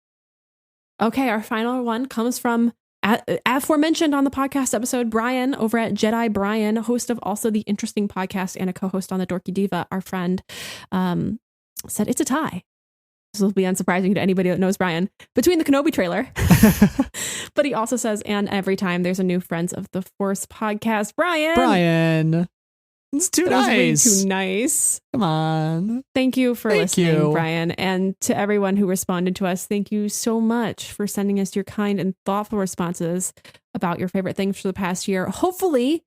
Okay, our final one comes from aforementioned on the podcast episode, Brian over at Jedi Brian, host of also the Interesting Podcast and a co-host on the Dorky Diva. Our friend said it's a tie. This will be unsurprising to anybody that knows Brian, between the Kenobi trailer. But he also says, and every time there's a new Friends of the Force podcast, Brian. It's too nice. Too nice. Come on. Thank you for listening, Brian. And to everyone who responded to us, thank you so much for sending us your kind and thoughtful responses about your favorite things for the past year. Hopefully,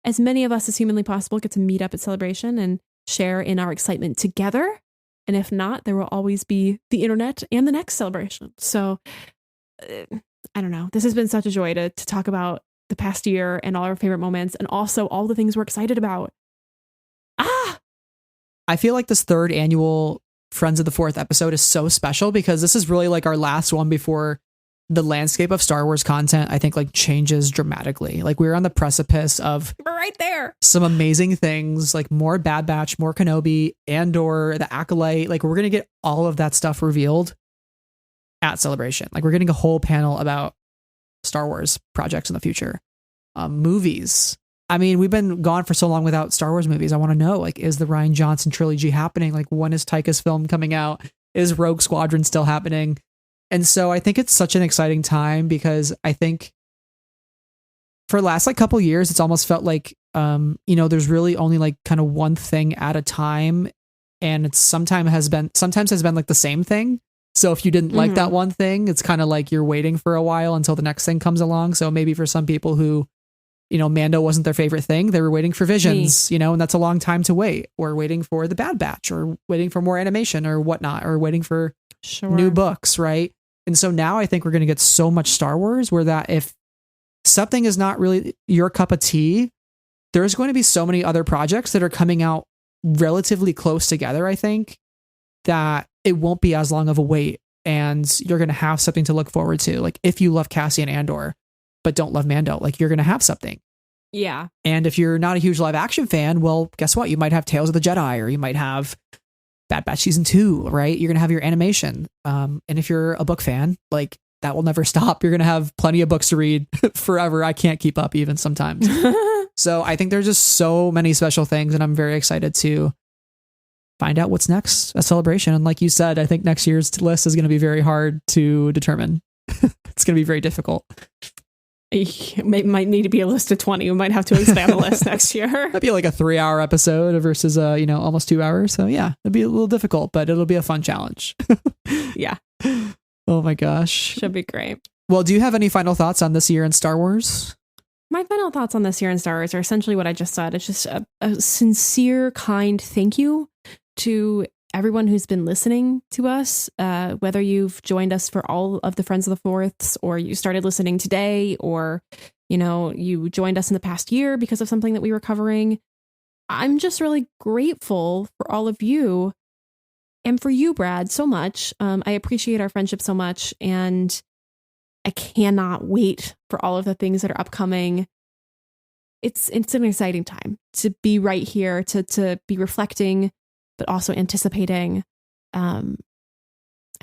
as many of us as humanly possible get to meet up at Celebration and share in our excitement together. And if not, there will always be the internet and the next Celebration. So I don't know. This has been such a joy to talk about the past year and all our favorite moments, and also all the things we're excited about. I feel like this third annual Friends of the Fourth episode is so special because this is really like our last one before the landscape of Star Wars content, I think like changes dramatically. Like we're on the precipice of We're right there. some amazing things, like more Bad Batch, more Kenobi, Andor, the Acolyte. Like we're going to get all of that stuff revealed at Celebration. Like we're getting a whole panel about Star Wars projects in the future. Movies. I mean, we've been gone for so long without Star Wars movies. I want to know, like, is the Rian Johnson trilogy happening? Like, when is Taika's film coming out? Is Rogue Squadron still happening? And so I think it's such an exciting time because I think for the last like couple years, it's almost felt like, there's really only like kind of one thing at a time. And it's sometimes has been like the same thing. So if you didn't like that one thing, it's kind of like you're waiting for a while until the next thing comes along. So maybe for some people who, Mando wasn't their favorite thing, they were waiting for Visions, and that's a long time to wait, or waiting for the Bad Batch, or waiting for more animation or whatnot, or waiting for new books, right? And so now I think we're going to get so much Star Wars where that if something is not really your cup of tea, there's going to be so many other projects that are coming out relatively close together, I think, that it won't be as long of a wait, and you're going to have something to look forward to. Like if you love Cassian Andor, but don't love Mando, like you're going to have something. Yeah. And if you're not a huge live action fan, well, guess what? You might have Tales of the Jedi, or you might have Bad Batch Season 2, right? You're going to have your animation. And if you're a book fan, like that will never stop. You're going to have plenty of books to read forever. I can't keep up even sometimes. So I think there's just so many special things, and I'm very excited to find out what's next at Celebration. And like you said, I think next year's list is going to be very hard to determine. It's going to be very difficult. Might need to be a list of 20. We might have to expand the list next year. That'd be like a 3-hour episode versus almost 2 hours. So yeah, it'd be a little difficult, but it'll be a fun challenge. Yeah. Oh my gosh. Should be great. Well, do you have any final thoughts on this year in Star Wars? My final thoughts on this year in Star Wars are essentially what I just said. It's just a sincere, kind thank you to everyone who's been listening to us, whether you've joined us for all of the Friends of the Fourths, or you started listening today, or, you joined us in the past year because of something that we were covering. I'm just really grateful for all of you, and for you, Brad, so much. I appreciate our friendship so much, and I cannot wait for all of the things that are upcoming. It's an exciting time to be right here, to be reflecting, but also anticipating. I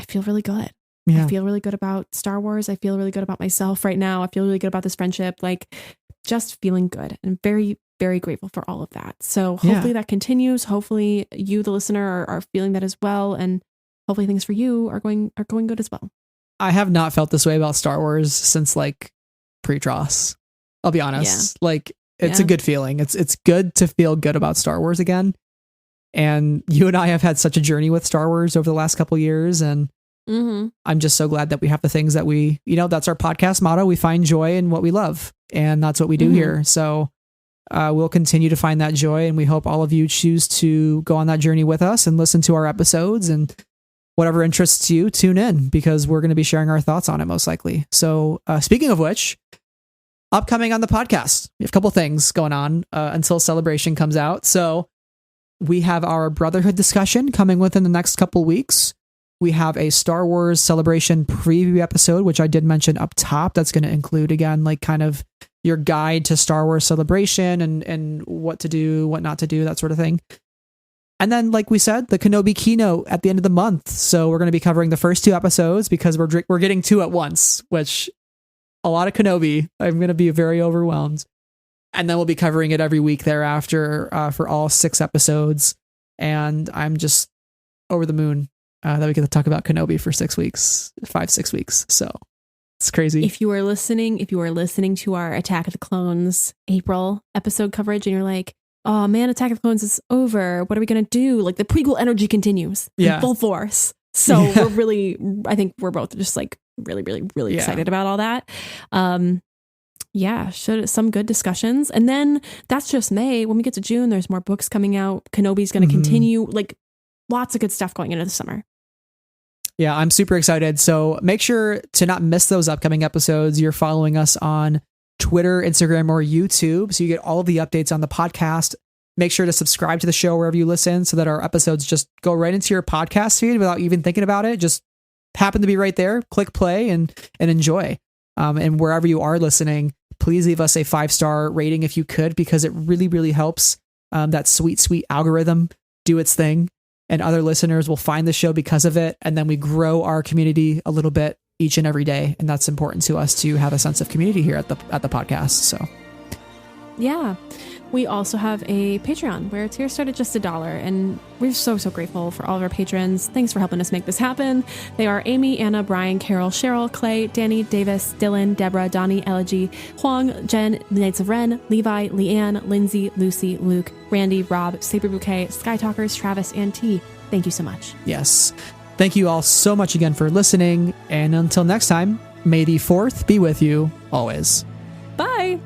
feel really good. Yeah. I feel really good about Star Wars. I feel really good about myself right now. I feel really good about this friendship, like just feeling good, and very, very grateful for all of that. So hopefully that continues. Hopefully you, the listener, are feeling that as well. And hopefully things for you are going good as well. I have not felt this way about Star Wars since like pre-Tross. I'll be honest. Yeah. Like it's a good feeling. It's good to feel good about Star Wars again. And you and I have had such a journey with Star Wars over the last couple of years. And I'm just so glad that we have the things that we, that's our podcast motto. We find joy in what we love. And that's what we do here. So we'll continue to find that joy. And we hope all of you choose to go on that journey with us and listen to our episodes, and whatever interests you, tune in, because we're going to be sharing our thoughts on it most likely. So speaking of which, upcoming on the podcast, we have a couple things going on until Celebration comes out. So we have our Brotherhood discussion coming within the next couple weeks. We have a Star Wars Celebration preview episode, which I did mention up top. That's going to include, again, like kind of your guide to Star Wars Celebration and what to do, what not to do, that sort of thing. And then, like we said, the Kenobi keynote at the end of the month. So we're going to be covering the first 2 episodes because we're getting 2 at once, which a lot of Kenobi. I'm going to be very overwhelmed. And then we'll be covering it every week thereafter for all 6 episodes. And I'm just over the moon that we get to talk about Kenobi for 6 weeks, 5-6 weeks. So it's crazy. If you are listening to our Attack of the Clones April episode coverage, and you're like, oh man, Attack of the Clones is over, what are we going to do? Like the prequel energy continues in full force. So I think we're both just like really, really, really excited about all that. Some good discussions. And then that's just May. When we get to June, there's more books coming out. Kenobi's going to continue. Like lots of good stuff going into the summer. Yeah, I'm super excited. So make sure to not miss those upcoming episodes. You're following us on Twitter, Instagram, or YouTube, so you get all of the updates on the podcast. Make sure to subscribe to the show wherever you listen so that our episodes just go right into your podcast feed without even thinking about it. Just happen to be right there, click play and enjoy. And wherever you are listening, please leave us a 5-star rating if you could, because it really, really helps that sweet algorithm do its thing. And other listeners will find the show because of it. And then we grow our community a little bit each and every day. And that's important to us to have a sense of community here at the podcast. So, yeah. We also have a Patreon where tiers start at just $1. And we're so grateful for all of our patrons. Thanks for helping us make this happen. They are Amy, Anna, Brian, Carol, Cheryl, Clay, Danny, Davis, Dylan, Deborah, Donnie, Elegy, Huang, Jen, Knights of Ren, Levi, Leanne, Lindsay, Lucy, Luke, Randy, Rob, Saber Bouquet, Sky Talkers, Travis, and T. Thank you so much. Yes. Thank you all so much again for listening. And until next time, may the 4th be with you always. Bye.